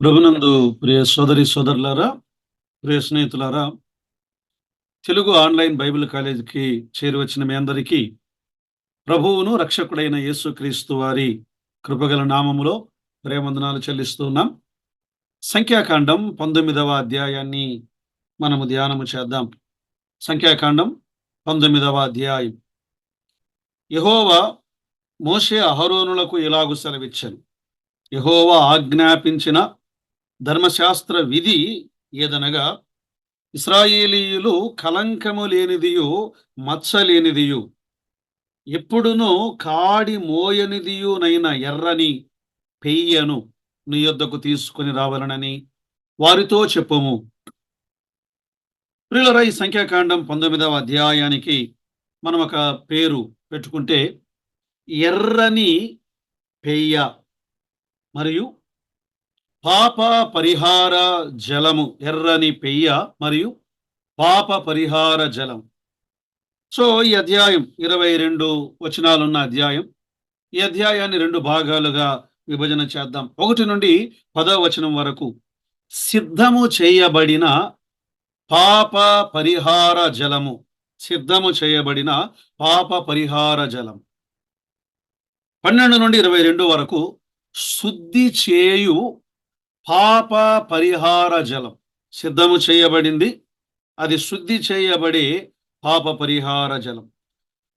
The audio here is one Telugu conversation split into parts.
ప్రభునందు ప్రియ సోదరి సోదరులారా, ప్రియ స్నేహితులారా, తెలుగు ఆన్లైన్ బైబిల్ కాలేజీకి చేరువచ్చిన మీ అందరికీ ప్రభువును రక్షకుడైన యేసుక్రీస్తు వారి కృపగల నామములో ప్రేమందనాలు చెల్లిస్తూ ఉన్నాం. సంఖ్యాకాండం 19వ అధ్యాయాన్ని మనము ధ్యానము చేద్దాం. సంఖ్యాకాండం 19వ అధ్యాయం. యెహోవా మోషే అహరోనులకు ఇలాగు సెలవిచ్చెను. యెహోవా ఆజ్ఞాపించిన ధర్మశాస్త్ర విధి ఏదనగా, ఇశ్రాయేలీయులు కలంకము లేనిదియు మచ్చ లేనిదియు ఎప్పుడునూ కాడి మోయనిదియునైన ఎర్రని పెయ్యను నీ యొద్దకు తీసుకుని రావాలనని వారితో చెప్పుము. ప్రియులారా, ఈ సంఖ్యాకాండం 19వ అధ్యాయానికి మనం ఒక పేరు పెట్టుకుంటే ఎర్రని పెయ్య మరియు పాప పరిహార జలము. ఎర్రని పెయ్య మరియు పాప పరిహార జలం. సో ఈ అధ్యాయం 22 వచనాలున్న అధ్యాయం. ఈ అధ్యాయాన్ని 2 భాగాలుగా విభజన చేద్దాం. 1 నుండి 10వ వచనం వరకు సిద్ధము చేయబడిన పాప పరిహార జలము. సిద్ధము చేయబడిన పాప పరిహార జలం. 12 నుండి 22 వరకు శుద్ధి చేయు పాప పరిహార జలం. సిద్ధము చేయబడింది, అది శుద్ధి చేయబడే పాప పరిహార జలం.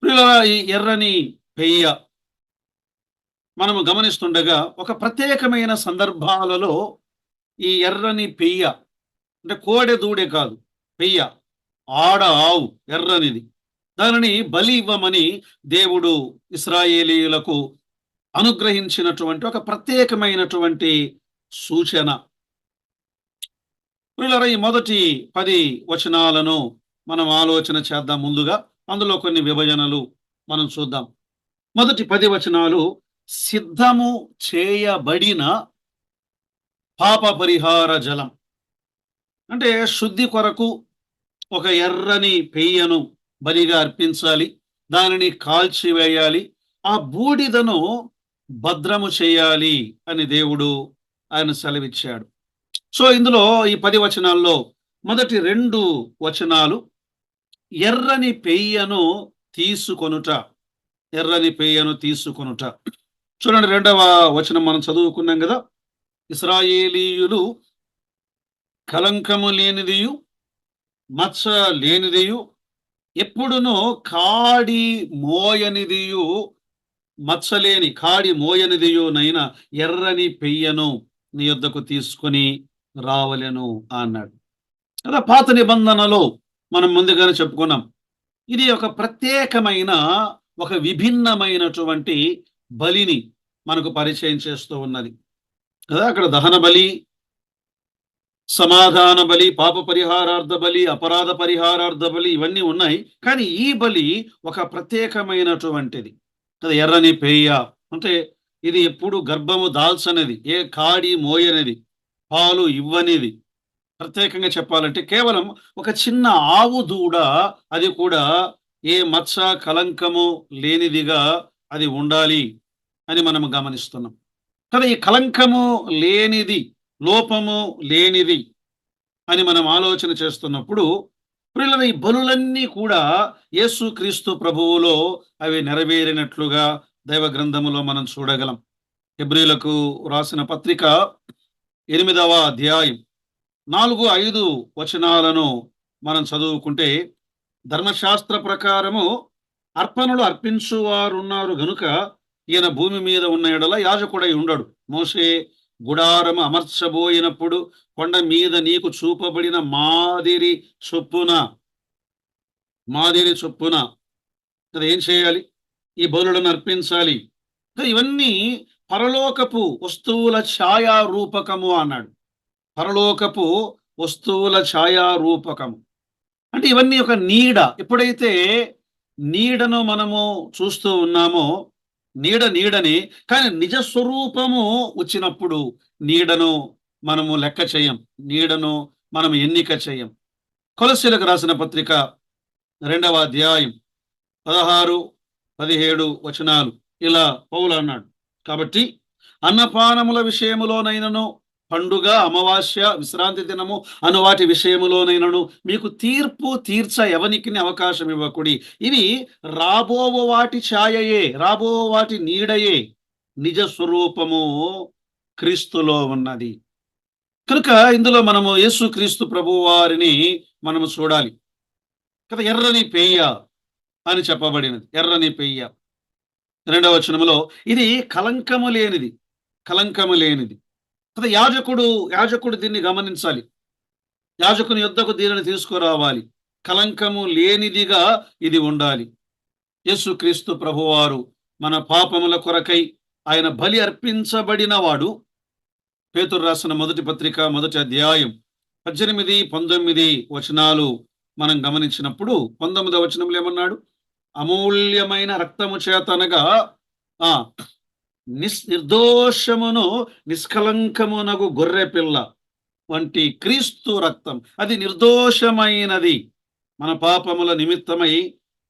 ప్రియులారా, ఈ ఎర్రని పెయ్య మనము గమనిస్తుండగా ఒక ప్రత్యేకమైన సందర్భాలలో ఈ ఎర్రని పెయ్య, అంటే కోడె దూడె కాదు, పెయ్య, ఆడ ఆవు ఎర్రనిది, దానిని బలి ఇవ్వమని దేవుడు ఇశ్రాయేలీయులకు అనుగ్రహించినటువంటి ఒక ప్రత్యేకమైనటువంటి సూచన. ప్రియులారా, ఈ మొదటి 10 వచనాలను మనం ఆలోచన చేద్దాం. ముందుగా అందులో కొన్ని విభజనలు మనం చూద్దాం. మొదటి 10 వచనాలు సిద్ధము చేయబడిన పాప పరిహార జలం. అంటే శుద్ధి కొరకు ఒక ఎర్రని పెయ్యను బలిగా అర్పించాలి, దానిని కాల్చివేయాలి, ఆ బూడిదను భద్రము చేయాలి అని దేవుడు ఆయన సెలవిచ్చాడు. సో ఇందులో ఈ 10 వచనాల్లో మొదటి 2 వచనాలు ఎర్రని పెయ్యను తీసుకొనుట. ఎర్రని పెయ్యను తీసుకొనుట. చూడండి, 2వ వచనం మనం చదువుకున్నాం కదా. ఇశ్రాయేలీయులు కలంకము లేనిదియు మచ్చ లేనిదియు ఎప్పుడునూ కాడి మోయనిదియు మచ్చలేని కాడి మోయనిదియునైన ఎర్రని పెయ్యను నీ యొద్దకు తీసుకుని రావలెను అన్నాడు కదా. పాత నిబంధనలో మనం ముందుగానే చెప్పుకున్నాం, ఇది ఒక ప్రత్యేకమైన ఒక విభిన్నమైనటువంటి బలిని మనకు పరిచయం చేస్తూ ఉన్నది కదా. అక్కడ దహన బలి, సమాధాన బలి, పాప పరిహారార్థ బలి, అపరాధ పరిహారార్థ బలి ఇవన్నీ ఉన్నాయి. కానీ ఈ బలి ఒక ప్రత్యేకమైనటువంటిది కదా. ఎర్రని పెయ్య అంటే ఇది ఎప్పుడు గర్భము దాల్చనిది, ఏ కాడి మోయనిది, పాలు ఇవ్వనిది. ప్రత్యేకంగా చెప్పాలంటే కేవలం ఒక చిన్న ఆవు దూడ, అది కూడా ఏ మచ్చ కలంకము లేనిదిగా అది ఉండాలి అని మనం గమనిస్తున్నాం కదా. ఈ కలంకము లేనిది, లోపము లేనిది అని మనం ఆలోచన చేస్తున్నప్పుడు ప్రియులైన ఈ బలులన్నీ కూడా యేసుక్రీస్తు ప్రభువులో అవి నెరవేరినట్లుగా దైవ గ్రంథములో మనం చూడగలం. హెబ్రీయులకు రాసిన పత్రిక 8వ అధ్యాయం 4-5 వచనాలను మనం చదువుకుంటే, ధర్మశాస్త్ర ప్రకారము అర్పణలు అర్పించువారున్నారు గనుక ఈయన భూమి మీద ఉన్న ఎడల యాజకుడై ఉండడు. మోషే గుడారము అమర్చబోయినప్పుడు కొండ మీద నీకు చూపబడిన మాదిరి చొప్పున అది ఏం చేయాలి? ఈ బలులను అర్పించాలి. ఇవన్నీ పరలోకపు వస్తువుల ఛాయారూపకము అన్నాడు. పరలోకపు వస్తువుల ఛాయారూపకము అంటే ఇవన్నీ ఒక నీడ. ఎప్పుడైతే నీడను మనము చూస్తూ ఉన్నామో, నీడని, కానీ నిజ స్వరూపము వచ్చినప్పుడు నీడను మనము లెక్క చేయం, నీడను మనం ఎన్నిక చేయం. కొలస్సీలకు రాసిన పత్రిక 2వ అధ్యాయం 16-17 వచనాలు ఇలా పౌలు అన్నాడు, కాబట్టి అన్నపానముల విషయములోనైనను పండుగ, అమావాస్య, విశ్రాంతి దినము అను వాటి విషయములోనైనను మీకు తీర్పు తీర్చ ఎవనికిని అవకాశం ఇవ్వకుడి. ఇవి రాబోవు వాటి ఛాయయే, రాబో వాటి నీడయే. నిజ స్వరూపము క్రీస్తులో ఉన్నది. కనుక ఇందులో మనము యేసుక్రీస్తు ప్రభువు వారిని మనము చూడాలి కదా. ఎర్రని పెయ్య అని చెప్పబడినది. ఎర్రని పెయ్య. 2వ వచనములో ఇది కలంకము లేనిది, కలంకము లేనిది కదా. యాజకుడు దీన్ని గమనించాలి. యాజకుని యొద్దకు దీనిని తీసుకురావాలి. కలంకము లేనిదిగా ఇది ఉండాలి. యేసుక్రీస్తు ప్రభువారు మన పాపముల కొరకై ఆయన బలి అర్పించబడిన వాడు. పేతురు రాసిన మొదటి పత్రిక 1వ అధ్యాయం 18, 19 వచనాలు మనం గమనించినప్పుడు 19వ వచనంలో ఏమన్నాడు? అమూల్యమైన రక్తము చేత అనగా నిర్దోషమును నిష్కలంకమునగు గొర్రె పిల్ల వంటి క్రీస్తు రక్తం, అది నిర్దోషమైనది. మన పాపముల నిమిత్తమై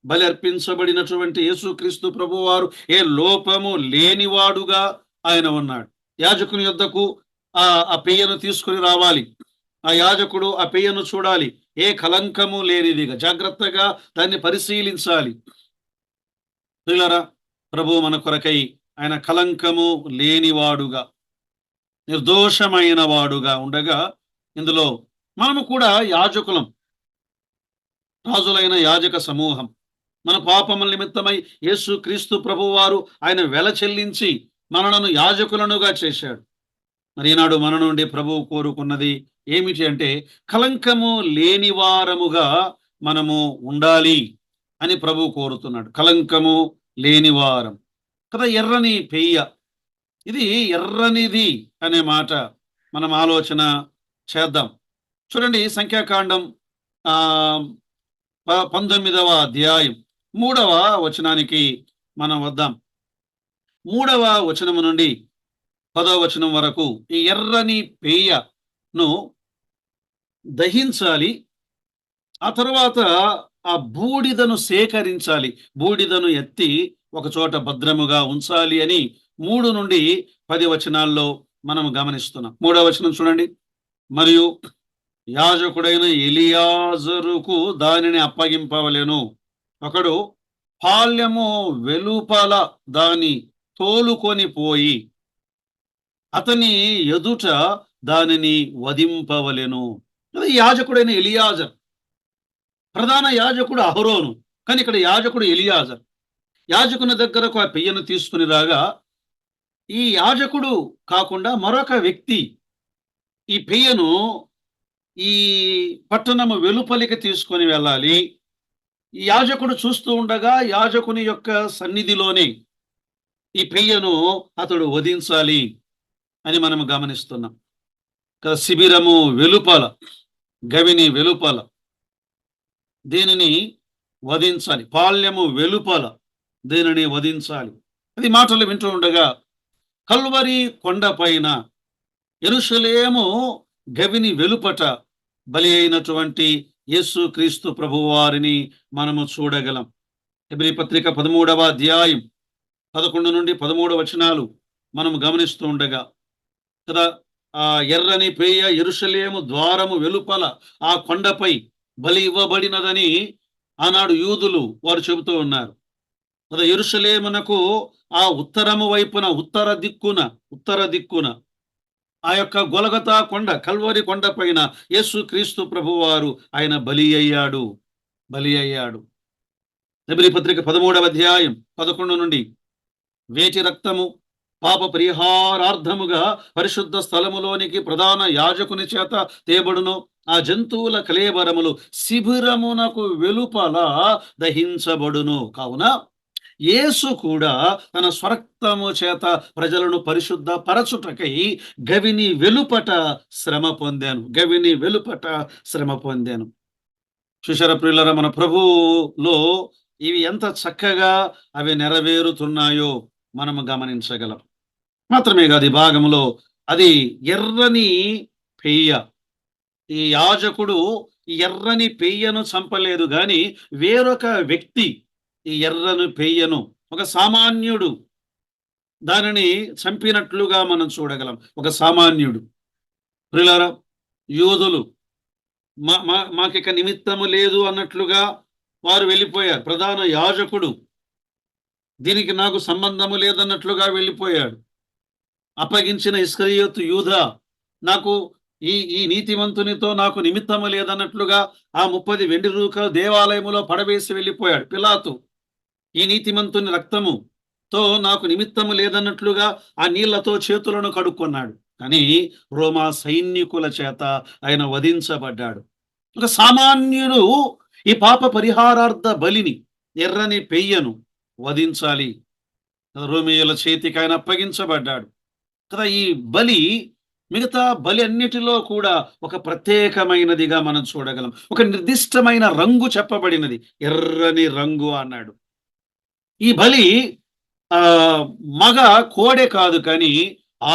బలి అర్పించబడినటువంటి యేసుక్రీస్తు ప్రభువారు ఏ లోపము లేనివాడుగా ఆయన ఉన్నాడు. యాజకుని యొద్దకు ఆ పెయ్యను తీసుకుని రావాలి. ఆ యాజకుడు ఆ పెయ్యను చూడాలి. ఏ కలంకము లేనిదిగా జాగ్రత్తగా దాన్ని పరిశీలించాలి. ప్రియులారా, ప్రభు మన కొరకై ఆయన కలంకము లేనివాడుగా, నిర్దోషమైన వాడుగా ఉండగా, ఇందులో మనము కూడా యాజకులం, రాజులైన యాజక సమూహం. మన పాపముల నిమిత్తమై యేసుక్రీస్తు ప్రభువారు ఆయన వెల చెల్లించి మనలను యాజకులనుగా చేశాడు. మరి ఈనాడు మన నుండి ప్రభువు కోరుకున్నది ఏమిటి అంటే, కలంకము లేనివారముగా మనము ఉండాలి అని ప్రభువు కోరుతున్నాడు. కలంకము లేనివారం కదా. ఎర్రని పెయ్య, ఇది ఎర్రనిది అనే మాట మనం ఆలోచన చేద్దాం. చూడండి, సంఖ్యాకాండం 19వ అధ్యాయం 3వ వచనానికి మనం వద్దాం. 3వ వచనము నుండి 10వ వచనం వరకు ఈ ఎర్రని పెయ్యను దహించాలి. ఆ తర్వాత ఆ బూడిదను సేకరించాలి. బూడిదను ఎత్తి ఒక చోట భద్రముగా ఉంచాలి అని 3 నుండి 10 వచనాల్లో మనం గమనిస్తున్నాం. 3వ వచనం చూడండి. మరియు యాజకుడైన ఎలియాజరుకు దానిని అప్పగింపవలెను. ఒకడు పాళ్యము వెలుపల దాని తోలుకొని పోయి అతని ఎదుట దానిని వధింపవలెను. యాజకుడైన ఎలియాజర్, ప్రధాన యాజకుడు అహరోను, కానీ ఇక్కడ యాజకుడు ఎలియాజర్. యాజకుని దగ్గరకు ఆ పెయ్యను తీసుకుని రాగా, ఈ యాజకుడు కాకుండా మరొక వ్యక్తి ఈ పెయ్యను ఈ పట్టణము వెలుపలికి తీసుకొని వెళ్ళాలి. ఈ యాజకుడు చూస్తూ ఉండగా యాజకుని యొక్క సన్నిధిలోనే ఈ పెయ్యను అతడు వధించాలి అని మనం గమనిస్తున్నాం కదా. శిబిరము వెలుపల, గవిని వెలుపల దీనిని వధించాలి. పాళ్యము వెలుపల దీనిని వధించాలి. అది మాటలు వింటూ ఉండగా కల్వరి కొండపైన యెరూషలేము గవిని వెలుపట బలి అయినటువంటి యేసుక్రీస్తు ప్రభువారిని మనము చూడగలం. హెబ్రీ పత్రిక 13వ అధ్యాయం 11 నుండి 13 వచనాలు మనం గమనిస్తూ ఉండగా కదా, ఆ ఎర్రని పెయ్య యెరూషలేము ద్వారము వెలుపల ఆ కొండపై బలి ఇవ్వబడినదని ఆనాడు యూదులు వారు చెబుతూ ఉన్నారు కదా. యెరూషలేమునకు ఆ ఉత్తరము వైపున, ఉత్తర దిక్కున ఆ యొక్క గొలగతా కొండ, కల్వరి కొండ పైన యేసుక్రీస్తు ప్రభువారు ఆయన బలి అయ్యాడు. హెబ్రీ పత్రిక 13వ అధ్యాయం 11 నుండి వేటి రక్తము పాప పరిహారార్థముగా పరిశుద్ధ స్థలములోనికి ప్రధాన యాజకుని చేత తేబడును. ఆ జంతువుల కళేబరములు శిబిరమునకు వెలుపల దహించబడును. కావున యేసు కూడా తన స్వరక్తము చేత ప్రజలను పరిశుద్ధ పరచుటకై గవిని వెలుపట శ్రమ పొందాను. చూశారా ప్రియులారా, మన ప్రభువులో ఇవి ఎంత చక్కగా అవి నెరవేరుతున్నాయో మనము గమనించగలం. మాత్రమే కాదు, ఈ భాగంలో అది ఎర్రని పెయ్య. ఈ యాజకుడు ఈ ఎర్రని పెయ్యను చంపలేదు, గాని వేరొక వ్యక్తి ఈ ఎర్రని పెయ్యను, ఒక సామాన్యుడు దానిని చంపినట్లుగా మనం చూడగలం. ఒక సామాన్యుడు ప్రియులారా, యూదులు మాకిక నిమిత్తము లేదు అన్నట్లుగా వారు వెళ్ళిపోయారు. ప్రధాన యాజకుడు దీనికి నాకు సంబంధము లేదన్నట్లుగా వెళ్ళిపోయాడు. అప్పగించిన ఇస్కరియోతు యూదా నాకు ఈ నీతిమంతునితో నాకు నిమిత్తము లేదన్నట్లుగా ఆ 30 వెండి రూకలు దేవాలయములో పడవేసి వెళ్ళిపోయాడు. పిలాతు ఈ నీతిమంతుని రక్తముతో నాకు నిమిత్తము లేదన్నట్లుగా ఆ నీళ్లతో చేతులను కడుక్కున్నాడు. కానీ రోమా సైనికుల చేత ఆయన వధించబడ్డాడు. ఒక సామాన్యుడు ఈ పాప పరిహారార్థ బలిని, ఎర్రని పెయ్యను వధించాలి. రోమియోల చేతికి ఆయన అప్పగించబడ్డాడు కదా. ఈ బలి మిగతా బలి అన్నిటిలో కూడా ఒక ప్రత్యేకమైనదిగా మనం చూడగలం. ఒక నిర్దిష్టమైన రంగు చెప్పబడినది, ఎర్రని రంగు అన్నాడు. ఈ బలి ఆ మగ కోడె కాదు, కానీ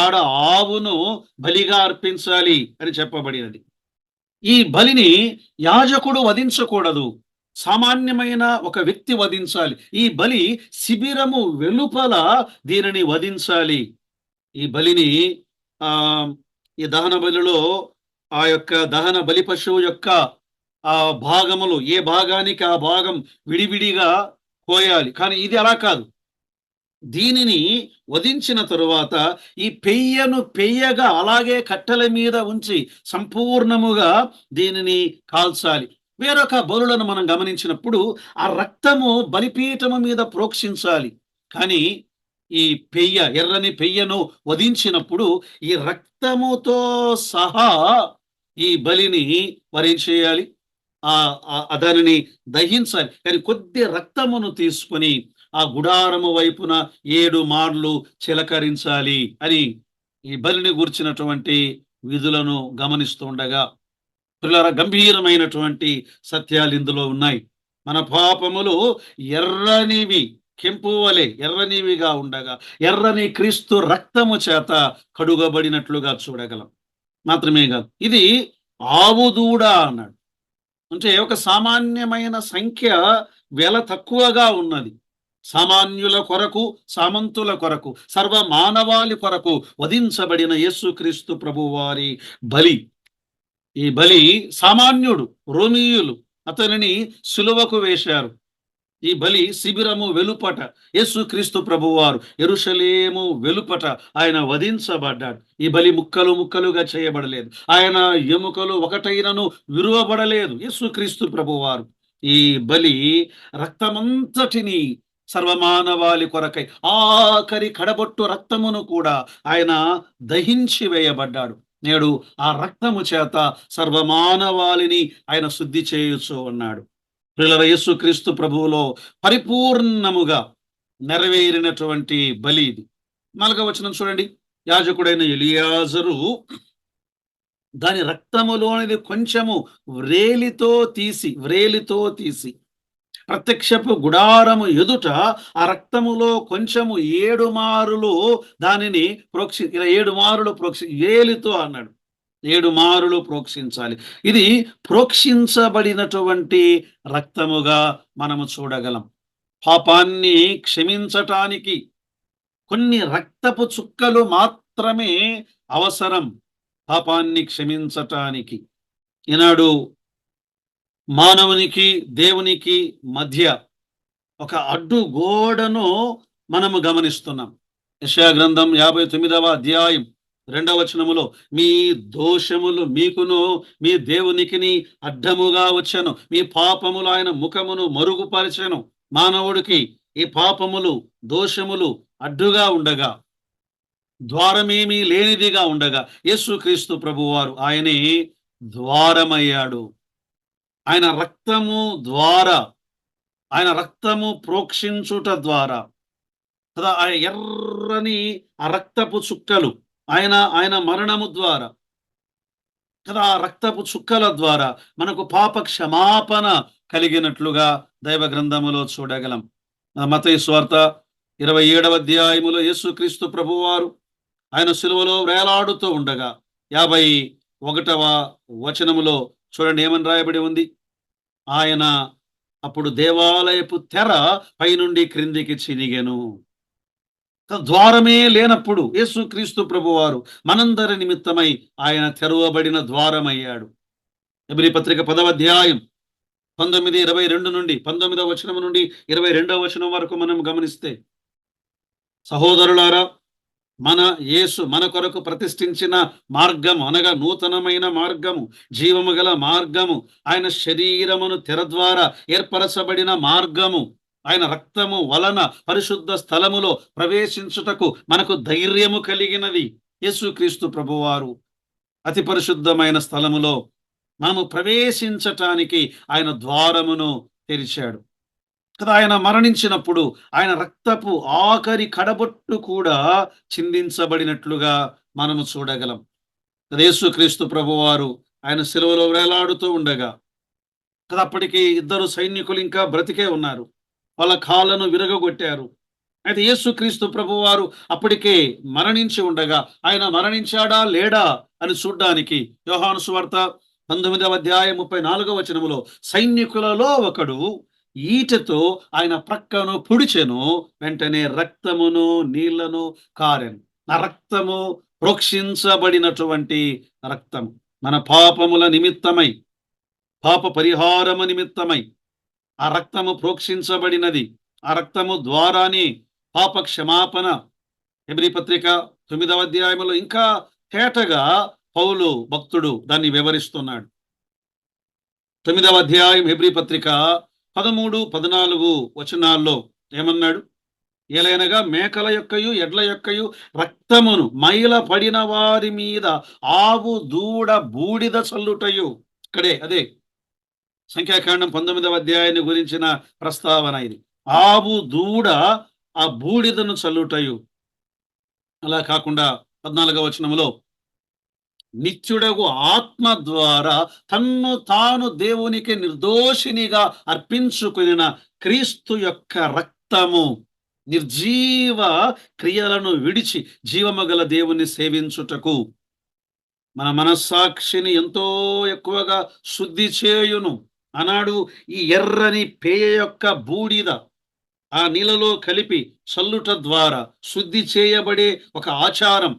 ఆడ ఆవును బలిగా అర్పించాలి అని చెప్పబడినది. ఈ బలిని యాజకుడు వధించకూడదు, సామాన్యమైన ఒక వ్యక్తి వధించాలి. ఈ బలి శిబిరము వెలుపల దీనిని వధించాలి. ఈ బలిని ఈ దహన బలిలో ఆ యొక్క దహన బలి పశువు యొక్క ఆ భాగములు, ఏ భాగానికి ఆ భాగం విడివిడిగా కోయాలి. కానీ ఇది అలా కాదు. దీనిని వధించిన తరువాత ఈ పెయ్యను పెయ్యగా అలాగే కట్టెల మీద ఉంచి సంపూర్ణముగా దీనిని కాల్చాలి. వేరొక బలులను మనం గమనించినప్పుడు ఆ రక్తము బలిపీఠము మీద ప్రోక్షించాలి. కానీ ఈ పెయ్య, ఎర్రని పెయ్యను వధించినప్పుడు ఈ రక్తముతో సహా ఈ బలిని వరించేయాలి, దానిని దహించాలి. కానీ కొద్ది రక్తమును తీసుకొని ఆ గుడారము వైపున 7 మార్లు చిలకరించాలి అని ఈ బలిని గూర్చినటువంటి విధులను గమనిస్తూ ఉండగా పిల్లల గంభీరమైనటువంటి సత్యాలు ఇందులో ఉన్నాయి. మన పాపములు ఎర్రనివి, కెంపు వలె ఎర్రనివిగా ఉండగా ఎర్రని క్రీస్తు రక్తము చేత కడుగబడినట్లుగా చూడగలం. మాత్రమే కాదు, ఇది ఆవు దూడ అన్నాడు. అంటే ఒక సామాన్యమైన సంఖ్య వెల తక్కువగా ఉన్నది. సామాన్యుల కొరకు, సామంతుల కొరకు, సర్వ మానవాళి కొరకు వధించబడిన యేసుక్రీస్తు ప్రభువారి బలి. ఈ బలి సామాన్యుడు, రోమీయులు అతనిని సిలువకు వేశారు. ఈ బలి శిబిరము వెలుపట, యేసుక్రీస్తు ప్రభువారు యెరూషలేము వెలుపట ఆయన వధించబడ్డాడు. ఈ బలి ముక్కలు ముక్కలుగా చేయబడలేదు, ఆయన ఎముకలు ఒకటైనను విరువబడలేదు. యేసుక్రీస్తు ప్రభువారు ఈ బలి రక్తమంతటిని సర్వమానవాళి కొరకై ఆఖరి కడబొట్టు రక్తమును కూడా ఆయన దహించి వేయబడ్డాడు. నేడు ఆ రక్తము చేత సర్వమానవాళిని ఆయన శుద్ధి చేయుచూ ఉన్నాడు. ప్రియులారా, యేసుక్రీస్తు ప్రభువులో పరిపూర్ణముగా నెరవేరినటువంటి బలి ఇది. 4వ వచనం చూడండి. యాజకుడైన ఎలియాజరు దాని రక్తములోనిది కొంచెము వ్రేలితో తీసి ప్రత్యక్షపు గుడారము ఎదుట ఆ రక్తములో కొంచెము 7 మారులు దానిని ఇలా 7 మారులు వేలితో అన్నాడు. 7 మారులు ప్రోక్షించాలి. ఇది ప్రోక్షించబడినటువంటి రక్తముగా మనము చూడగలం. పాపాన్ని క్షమించటానికి కొన్ని రక్తపు చుక్కలు మాత్రమే అవసరం. పాపాన్ని క్షమించటానికి ఈనాడు మానవునికి దేవునికి మధ్య ఒక అడ్డు గోడను మనము గమనిస్తున్నాం. యెషయా గ్రంథం 59వ అధ్యాయం 2వ వచనములో మీ దోషములు మీకును మీ దేవునికిని అడ్డముగా వచ్చెను, మీ పాపములు ఆయన ముఖమును మరుగుపరచెను. మానవుడికి ఈ పాపములు, దోషములు అడ్డుగా ఉండగా, ద్వారమేమీ లేనిదిగా ఉండగా యేసుక్రీస్తు ప్రభువారు ఆయనే ద్వారమయ్యాడు. ఆయన రక్తము ద్వారా, ఆయన రక్తము ప్రోక్షించుట ద్వారా కదా, ఆ ఎర్రని ఆ రక్తపు చుక్కలు ఆయన మరణము ద్వారా కదా, ఆ రక్తపు చుక్కల ద్వారా మనకు పాప క్షమాపణ కలిగినట్లుగా దైవ గ్రంథములో చూడగలం. మత్తయి సువార్త 27వ అధ్యాయములో యేసుక్రీస్తు ప్రభువారు ఆయన సిలువలో వేలాడుతూ ఉండగా 51వ వచనములో చూడండి ఏమని రాయబడి ఉంది. ఆయన అప్పుడు దేవాలయపు తెర పైనుండి క్రిందికి చినిగెను. ద్వారమే లేనప్పుడు యేసుక్రీస్తు ప్రభువారు మనందరి నిమిత్తమై ఆయన తెరవబడిన ద్వారమయ్యాడు. ఎబ్రీ పత్రిక 10వ అధ్యాయం 19:22 నుండి 19వ వచనం నుండి 22వ వచనం వరకు మనం గమనిస్తే, సహోదరులారా, మన యేసు మన కొరకు ప్రతిష్ఠించిన మార్గము అనగా నూతనమైన మార్గము, జీవము గల మార్గము, ఆయన శరీరమును తెర ద్వారా ఏర్పరచబడిన మార్గము, ఆయన రక్తము వలన పరిశుద్ధ స్థలములో ప్రవేశించుటకు మనకు ధైర్యము కలిగినది. యేసుక్రీస్తు ప్రభువారు అతి పరిశుద్ధమైన స్థలములో మనము ప్రవేశించటానికి ఆయన ద్వారమును తెరిచాడు కదా. ఆయన మరణించినప్పుడు ఆయన రక్తపు ఆఖరి కడబొట్టు కూడా చిందించబడినట్లుగా మనము చూడగలం. యేసుక్రీస్తు ప్రభువారు ఆయన శిలువలో వేలాడుతూ ఉండగా కదా, అప్పటికి ఇద్దరు సైనికులు ఇంకా బ్రతికే ఉన్నారు. వాళ్ళ కాళ్ళను విరగొట్టారు. అయితే యేసుక్రీస్తు ప్రభువారు అప్పటికే మరణించి ఉండగా ఆయన మరణించాడా లేడా అని చూడ్డానికి యోహాను సువార్త 19వ అధ్యాయం 34వ వచనములో, సైనికులలో ఒకడు ఈటెతో ఆయన ప్రక్కను పొడిచెను, వెంటనే రక్తమును నీళ్లను కారెను. ఆ రక్తము ప్రోక్షించబడినటువంటి రక్తం మన పాపముల నిమిత్తమై, పాప పరిహారము నిమిత్తమై ఆ రక్తము ప్రోక్షించబడినది. ఆ రక్తము ద్వారానే పాప క్షమాపణ. హెబ్రీ పత్రిక 9వ అధ్యాయంలో ఇంకా తేటగా పౌలు భక్తుడు దాన్ని వివరిస్తున్నాడు. 9వ అధ్యాయం హెబ్రీ పత్రిక 13, 14 వచనాల్లో ఏమన్నాడు? ఏలైనగా మేకల యొక్కయు ఎడ్ల యొక్కయు రక్తమును మైల పడిన వారి మీద ఆవు దూడ బూడిద చల్లుటయు. ఇక్కడే అదే సంఖ్యాకాండం 19వ అధ్యాయాన్ని గురించిన ప్రస్తావన ఇది. ఆవు దూడ ఆ బూడిదను చల్లుటయు. అలా కాకుండా 14వ వచనములో, నిత్యుడగు ఆత్మ ద్వారా తన్ను తాను దేవునికి నిర్దోషినిగా అర్పించుకున్న క్రీస్తు యొక్క రక్తము నిర్జీవ క్రియలను విడిచి జీవము గల దేవుని సేవించుటకు మన మనస్సాక్షిని ఎంతో ఎక్కువగా శుద్ధి చేయును అన్నాడు. ఈ ఎర్రని పేయ యొక్క బూడిద ఆ నీళ్ళలో కలిపి చల్లుట ద్వారా శుద్ధి చేయబడే ఒక ఆచారం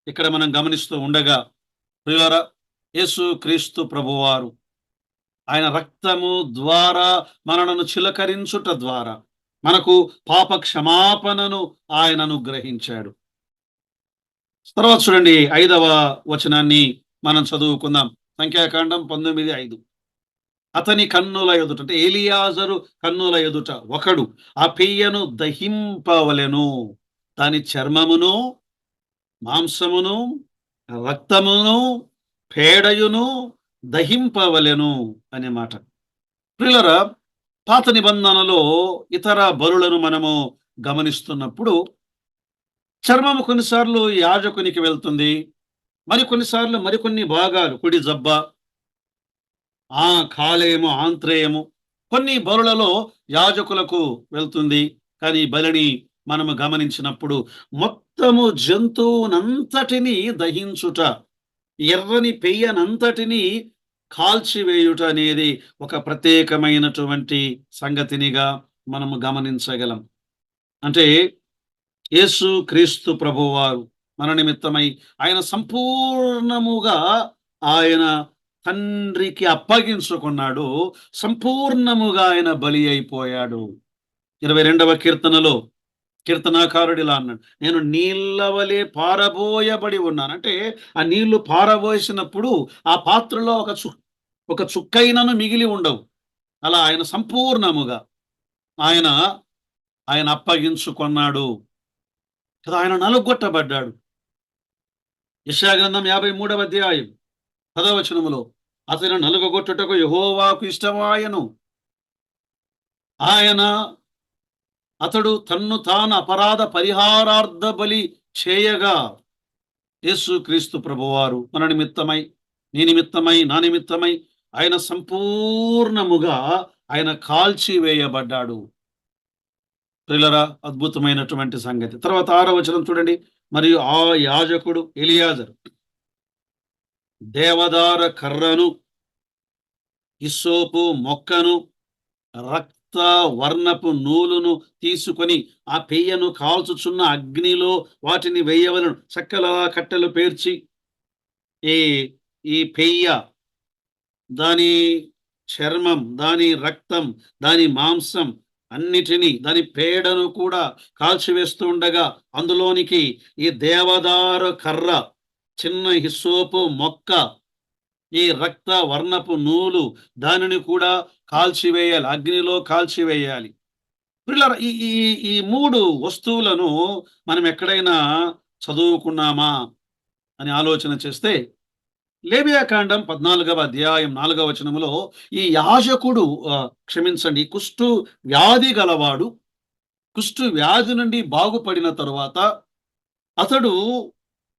ఇక్కడ మనం గమనిస్తూ ఉండగా, ప్రియులారా, యేసు క్రీస్తు ప్రభువారు ఆయన రక్తము ద్వారా మనలను చిలకరించుట ద్వారా మనకు పాప క్షమాపణను ఆయన అనుగ్రహించాడు. తర్వాత చూడండి 5వ వచనాన్ని మనం చదువుకుందాం. సంఖ్యాకాండం 19:5. అతని కన్నుల ఎదుట, అంటే ఎలియాజరు కన్నుల ఎదుట ఒకడు ఆ పెయ్యను దహింపవలెను, దాని చర్మమును మాంసమును రక్తమును పేడయును దహింపవలెను అనే మాట. ప్రియులారా, పాత నిబంధనలో ఇతర బలులను మనము గమనిస్తున్నప్పుడు చర్మము కొన్నిసార్లు యాజకునికి వెళ్తుంది, కొన్నిసార్లు మరికొన్ని భాగాలు, కుడి జబ్బ, కాలేయము, ఆంత్రేయము, కొన్ని బలులలో యాజకులకు వెళ్తుంది. కానీ బలిని మనము గమనించినప్పుడు మొత్తము జంతువునంతటిని దహించుట, ఎర్రని పెయ్యనంతటిని కాల్చివేయుట అనేది ఒక ప్రత్యేకమైనటువంటి సంగతినిగా మనము గమనించగలం. అంటే యేసు క్రీస్తు ప్రభువారు మన నిమిత్తమై ఆయన సంపూర్ణముగా ఆయన తండ్రికి అప్పగించుకున్నాడు. సంపూర్ణముగా ఆయన బలి అయిపోయాడు. 22వ కీర్తనలో కీర్తనాకారుడు ఇలా అన్నాడు, నేను నీళ్ళ వలె పారబోయబడి ఉన్నాను. అంటే ఆ నీళ్లు పారబోసినప్పుడు ఆ పాత్రలో ఒక చుక్కైనను మిగిలి ఉండవు. అలా ఆయన సంపూర్ణముగా ఆయన ఆయన అప్పగించుకున్నాడు కదా. ఆయన నలుగొట్టబడ్డాడు. యెషయా గ్రంథం 53వ అధ్యాయం 10వ వచనములో, అతను నలుగొట్టుటకు యెహోవాకు ఇష్టమాయను, అతడు తన్ను తాను అపరాధ పరిహారార్థ బలి చేయగా. యేసు క్రీస్తు ప్రభువారు మన నిమిత్తమై, నీ నిమిత్తమై, నా నిమిత్తమై ఆయన సంపూర్ణముగా ఆయన కాల్చివేయబడ్డాడు. ప్రియులారా, అద్భుతమైనటువంటి సంగతి. తర్వాత 6వ వచనం చూడండి. మరియు ఆ యాజకుడు ఎలియాజరు దేవదార కర్రను, హిస్సోపు మొక్కను, రక్త వర్ణపు నూలును తీసుకొని ఆ పెయ్యను కాల్చుచున్న అగ్నిలో వాటిని వేయవలను. చక్కలా కట్టెలు పేర్చి ఈ ఈ పెయ్య, దాని చర్మం, దాని రక్తం, దాని మాంసం అన్నిటినీ, దాని పేడను కూడా కాల్చివేస్తూ ఉండగా అందులోనికి ఈ దేవదారు కర్ర, చిన్న హిస్సోపు మొక్క, ఈ రక్త వర్ణపు నూలు, దానిని కూడా కాల్చివేయాలి, అగ్నిలో కాల్చివేయాలి. పిల్లల ఈ ఈ ఈ మూడు వస్తువులను మనం ఎక్కడైనా చదువుకున్నామా అని ఆలోచన చేస్తే, లేవియాకాండం 14వ అధ్యాయం 4వ వచనములో ఈ యాజకుడు క్షమించండి, కుష్టు వ్యాధి గలవాడు కుష్టు వ్యాధి నుండి బాగుపడిన తరువాత అతడు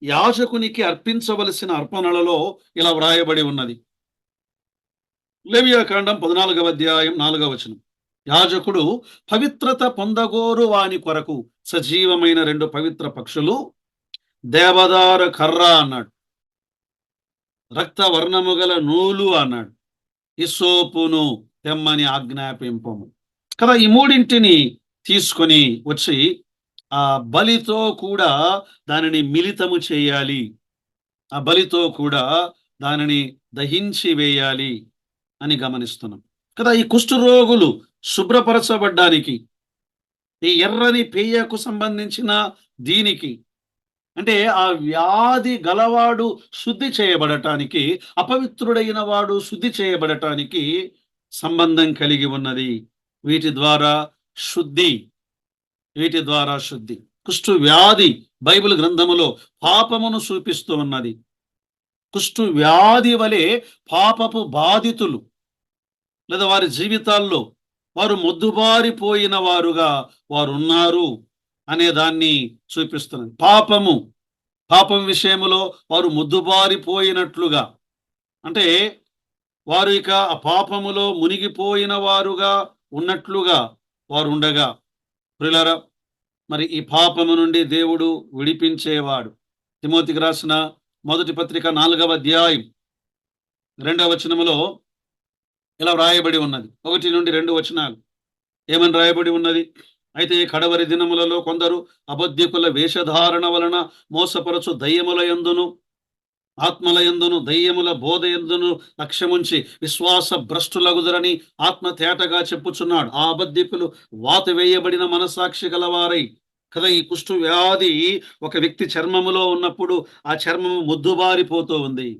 యాజకునికి అర్పించవలసిన అర్పణలలో ఇలా వ్రాయబడి ఉన్నది. లేవియాకాండం 14వ అధ్యాయం 4వ వచనం, యాజకుడు పవిత్రత పొందగోరు వాని కొరకు సజీవమైన 2 పవిత్ర పక్షులు, దేవదారు కర్ర అన్నాడు, రక్త వర్ణము గల నూలు అన్నాడు, హిస్సోపును తెమ్మని ఆజ్ఞాపింపము కదా. ఈ మూడింటిని తీసుకొని వచ్చి ఆ బలితో కూడా దానిని మిళితము చేయాలి, ఆ బలితో కూడా దానిని దహించి వేయాలి అని గమనిస్తున్నాం కదా. ఈ కుష్ఠరోగులు శుభ్రపరచబడ్డానికి, ఈ ఎర్రని పెయ్యకు సంబంధించిన దీనికి, అంటే ఆ వ్యాధి గలవాడు శుద్ధి చేయబడటానికి, అపవిత్రుడైన వాడు శుద్ధి చేయబడటానికి సంబంధం కలిగి ఉన్నది. వీటి ద్వారా శుద్ధి, వీటి ద్వారా శుద్ధి. కుష్టు వ్యాధి బైబిల్ గ్రంథములో పాపమును చూపిస్తూ ఉన్నది. కుష్టు వ్యాధి వలె పాపపు బాధితులు లేదా వారి జీవితాల్లో వారు మొద్దుబారిపోయిన వారుగా వారు ఉన్నారు అనే దాన్ని చూపిస్తున్నది. పాపం విషయములో వారు మొద్దుబారిపోయినట్లుగా, అంటే వారు ఇక ఆ పాపములో మునిగిపోయిన వారుగా ఉన్నట్లుగా వారు ఉండగా, ప్రియులారా, మరి ఈ పాపము నుండి దేవుడు విడిపించేవాడు. తిమోతికి రాసిన మొదటి పత్రిక 4వ అధ్యాయం 2వ వచనములో ఇలా వ్రాయబడి ఉన్నది. 1 నుండి 2 వచనాలు ఏమని రాయబడి ఉన్నది? అయితే కడవరి దినములలో కొందరు అబద్ధికుల వేషధారణ వలన మోసపరచు దయ్యముల యందును ఆత్మల యందును దయ్యముల బోధ యందును లక్ష్యముంచి విశ్వాస భ్రష్టులగుదరని ఆత్మ తేటగా చెప్పుచున్నాడు. ఆ అబద్ధికులు వాత వేయబడిన మనసాక్షి గలవారై కదా. ఈ కుష్టు వ్యాధి ఒక వ్యక్తి చర్మములో ఉన్నప్పుడు ఆ చర్మము ముద్దుబారిపోతూ ఉంది.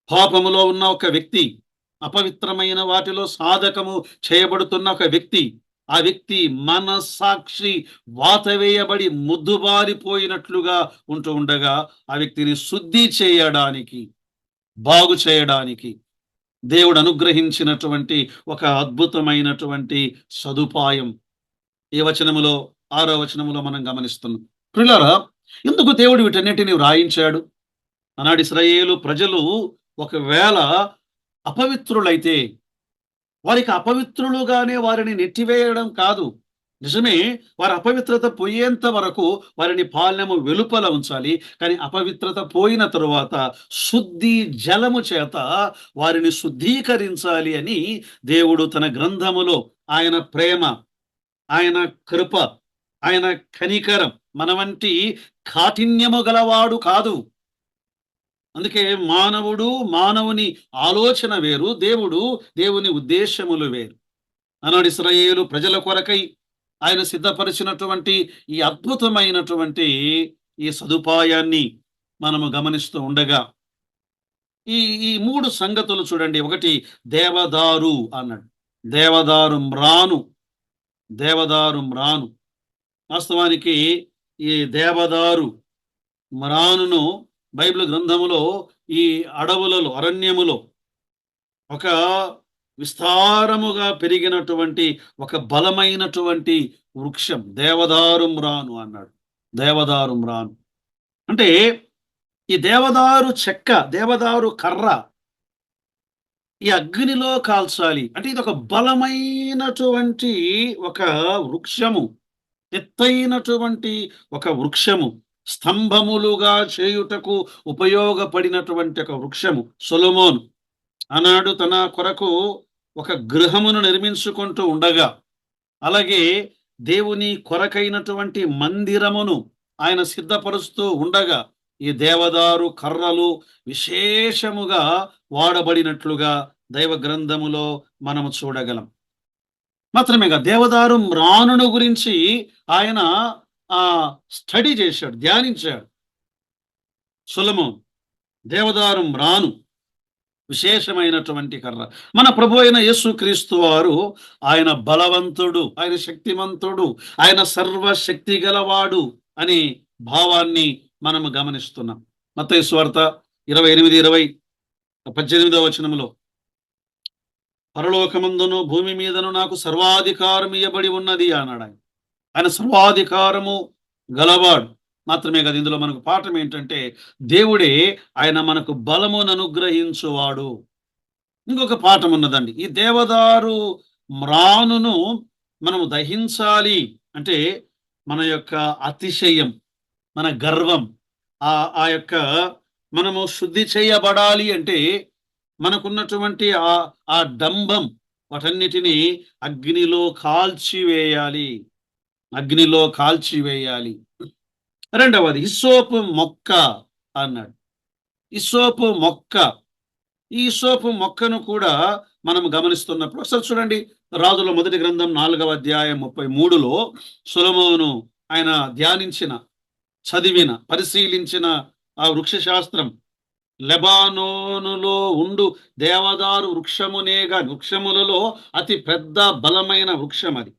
పాపములో ఉన్న ఒక వ్యక్తి, అపవిత్రమైన వాటిలో సాధకము చేయబడుతున్న ఒక వ్యక్తి, ఆ వ్యక్తి మనస్సాక్షి వాత వేయబడి ముద్దుబారిపోయినట్లుగా ఉంటూ ఉండగా ఆ వ్యక్తిని శుద్ధి చేయడానికి, బాగు చేయడానికి దేవుడు అనుగ్రహించినటువంటి ఒక అద్భుతమైనటువంటి సదుపాయం ఈ వచనములో 6వ వచనములో మనం గమనిస్తున్నాం. ప్రియులారా, ఎందుకు దేవుడు వీటన్నిటిని వ్రాయించాడు? ఆనాడు ఇశ్రాయేలు ప్రజలు ఒకవేళ అపవిత్రులైతే వారికి అపవిత్రులుగానే వారిని నెట్టివేయడం కాదు, నిజమే, వారి అపవిత్రత పోయేంత వరకు వారిని పాలెము వెలుపల ఉంచాలి. కానీ అపవిత్రత పోయిన తరువాత శుద్ధి జలము చేత వారిని శుద్ధీకరించాలి అని దేవుడు తన గ్రంథములో ఆయన ప్రేమ, ఆయన కృప, ఆయన కనికరం మన వంటి కాఠిన్యము గలవాడు కాదు. అందుకే మానవుని ఆలోచన వేరు, దేవుని ఉద్దేశములు వేరు. ఆనాడు ఇశ్రాయేలు ప్రజల కొరకై ఆయన సిద్ధపరిచినటువంటి ఈ అద్భుతమైనటువంటి ఈ సదుపాయాన్ని మనము గమనిస్తూ ఉండగా ఈ ఈ 3 సంగతులు చూడండి. 1 దేవదారు అన్నాడు, దేవదారు మ్రాను. వాస్తవానికి ఈ దేవదారు మ్రానును బైబిల్ గ్రంథములో ఈ అడవులలో, అరణ్యములో ఒక విస్తారముగా పెరిగినటువంటి ఒక బలమైనటువంటి వృక్షం దేవదారు మ్రాను అన్నాడు. దేవదారు మ్రాను అంటే ఈ దేవదారు చెక్క, దేవదారు కర్ర ఈ అగ్నిలో కాల్చాలి అంటే ఇది ఒక బలమైనటువంటి ఒక వృక్షము, ఎత్తైనటువంటి ఒక వృక్షము, స్తంభములుగా చేయుటకు ఉపయోగపడినటువంటి ఒక వృక్షము. సొలొమోను ఆనాడు తన కొరకు ఒక గృహమును నిర్మించుకుంటూ ఉండగా, అలాగే దేవుని కొరకైనటువంటి మందిరమును ఆయన సిద్ధపరుస్తూ ఉండగా, ఈ దేవదారు కర్రలు విశేషముగా వాడబడినట్లుగా దైవ గ్రంథములో మనము చూడగలం. మాత్రమేగా దేవదారు మ్రానును గురించి ఆయన స్టడీ చేశాడు, ధ్యానించాడు సొలొమోను. దేవదారు మ్రాను విశేషమైనటువంటి కర్ర. మన ప్రభు అయిన యేసుక్రీస్తు వారు ఆయన బలవంతుడు, ఆయన శక్తిమంతుడు, ఆయన సర్వశక్తి గలవాడు అనే భావాన్ని మనము గమనిస్తున్నాం. మత్తయి సువార్త 28:18 వచనములో, పరలోకమందును భూమి మీదను నాకు సర్వాధికారం ఇయ్యబడి ఉన్నది అన్నాడు ఆయన. ఆయన సర్వాధికారము గలవాడు. మాత్రమే కదా, ఇందులో మనకు పాఠం ఏంటంటే, దేవుడే ఆయన మనకు బలమును అనుగ్రహించువాడు. ఇంకొక పాఠం ఉన్నదండి. ఈ దేవదారు మ్రానును మనము దహించాలి అంటే, మన యొక్క అతిశయం, మన గర్వం, ఆ ఆ యొక్క మనము శుద్ధి చేయబడాలి అంటే, మనకున్నటువంటి ఆ డంబం, వాటన్నిటినీ అగ్నిలో కాల్చివేయాలి, అగ్నిలో కాల్చివేయాలి. రెండవది హిస్సోపు మొక్క అన్నాడు. హిస్సోపు మొక్క, ఈ హిస్సోపు మొక్కను కూడా మనం గమనిస్తున్నప్పుడు ఒకసారి చూడండి, రాజుల మొదటి గ్రంథం 4వ అధ్యాయం 33లో సొలొమోను ఆయన ధ్యానించిన, చదివిన, పరిశీలించిన ఆ వృక్షశాస్త్రం, లెబానోనులో ఉండు దేవదారు వృక్షమునేగా, వృక్షములలో అతి పెద్ద బలమైన వృక్షం అది.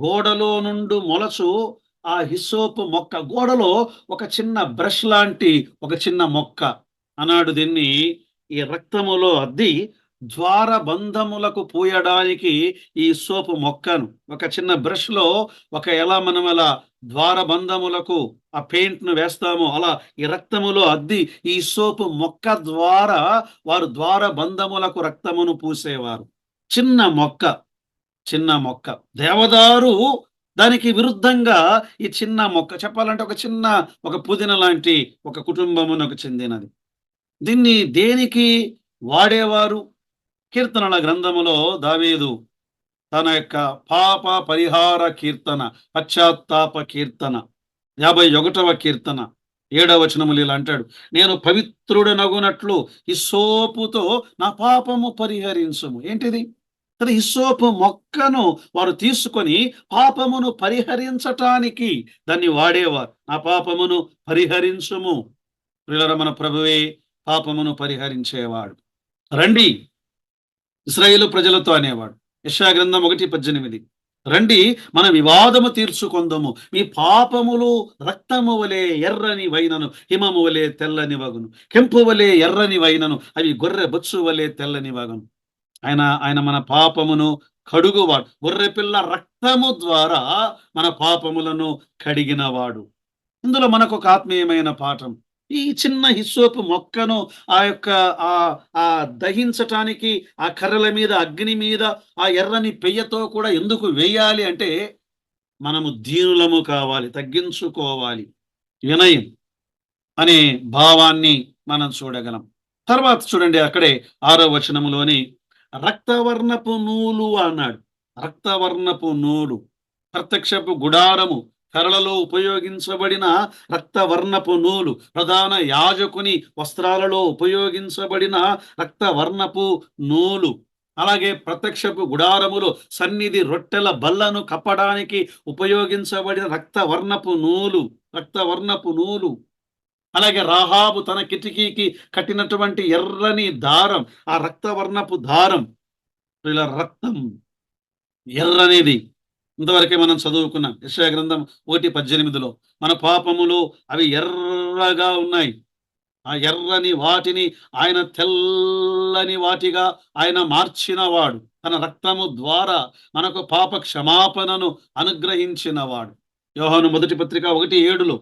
గోడలో నుండి మొలచు ఆ హిస్సోపు మొక్క, గోడలో ఒక చిన్న బ్రష్ లాంటి ఒక చిన్న మొక్క అన్నాడు. దీన్ని ఈ రక్తములో అద్ది ద్వారబంధములకు పూయడానికి ఈ సోపు మొక్కను, ఒక చిన్న బ్రష్ లో ఎలా మనం అలా ద్వారబంధములకు ఆ పెయింట్ ను వేస్తామో, అలా ఈ రక్తములో అద్ది ఈ సోపు మొక్క ద్వారా వారు ద్వారబంధములకు రక్తమును పూసేవారు. చిన్న మొక్క, చిన్న మొక్క. దేవదారు దానికి విరుద్ధంగా ఈ చిన్న మొక్క, చెప్పాలంటే ఒక పుదీన లాంటి ఒక కుటుంబమునకు చెందినది. దీన్ని దేనికి వాడేవారు? కీర్తనల గ్రంథములో దావీదు తన యొక్క పాప పరిహార కీర్తన, పశ్చాత్తాప కీర్తన 51వ కీర్తన 7వ వచనములు ఇలా అంటాడు, నేను పవిత్రుడనగునట్లు హిస్సోపుతో నా పాపము పరిహరించుము. ఏంటిది? కదా, హిస్సోపు మొక్కను వారు తీసుకొని పాపమును పరిహరించటానికి దాన్ని వాడేవారు. నా పాపమును పరిహరించుము. ప్రియులారా, మన ప్రభువే పాపమును పరిహరించేవాడు. రండి ఇశ్రాయేలు ప్రజలతో అనేవాడు. యెషయా గ్రంథం 1:18, రండి మన వివాదము తీర్చుకొందము, మీ పాపములు రక్తము వలె ఎర్రని వైనను హిమము వలె తెల్లని వగును, కెంపు వలె ఎర్రని వైనను అవి గొర్రె బొచ్చు వలె తెల్లని వగును. ఆయన మన పాపమును కడుగువాడు. గొర్రెపిల్ల రక్తము ద్వారా మన పాపములను కడిగినవాడు. ఇందులో మనకు ఒక ఆత్మీయమైన పాఠం. ఈ చిన్న హిస్సోపు మొక్కను ఆ యొక్క దహించటానికి ఆ కర్రల మీద, అగ్ని మీద ఆ ఎర్రని పెయ్యతో కూడా ఎందుకు వేయాలి అంటే, మనము దీనులము కావాలి, తగ్గించుకోవాలి, వినయం అనే భావాన్ని మనం చూడగలం. తర్వాత చూడండి, అక్కడే 6వ వచనములోని రక్తవర్ణపు నూలు అన్నాడు. రక్తవర్ణపు నూలు, ప్రత్యక్షపు గుడారము కరలలో ఉపయోగించబడిన రక్తవర్ణపు నూలు, ప్రధాన యాజకుని వస్త్రాలలో ఉపయోగించబడిన రక్తవర్ణపు నూలు, అలాగే ప్రత్యక్షపు గుడారములో సన్నిధి రొట్టెల బల్లను కప్పడానికి ఉపయోగించబడిన రక్తవర్ణపు నూలు, రక్తవర్ణపు నూలు. అలాగే రాహాబు తన కిటికీకి కట్టినటువంటి ఎర్రని దారం, ఆ రక్తవర్ణపు దారం. ఇలా రక్తం ఎర్రనేది ఇంతవరకే మనం చదువుకున్నాం. యెషయా గ్రంథం 1:18లో మన పాపములు అవి ఎర్రగా ఉన్నాయి. ఆ ఎర్రని వాటిని ఆయన తెల్లని వాటిగా ఆయన మార్చినవాడు. తన రక్తము ద్వారా మనకు పాప క్షమాపణను అనుగ్రహించినవాడు. యోహాను మొదటి పత్రిక 1:7లో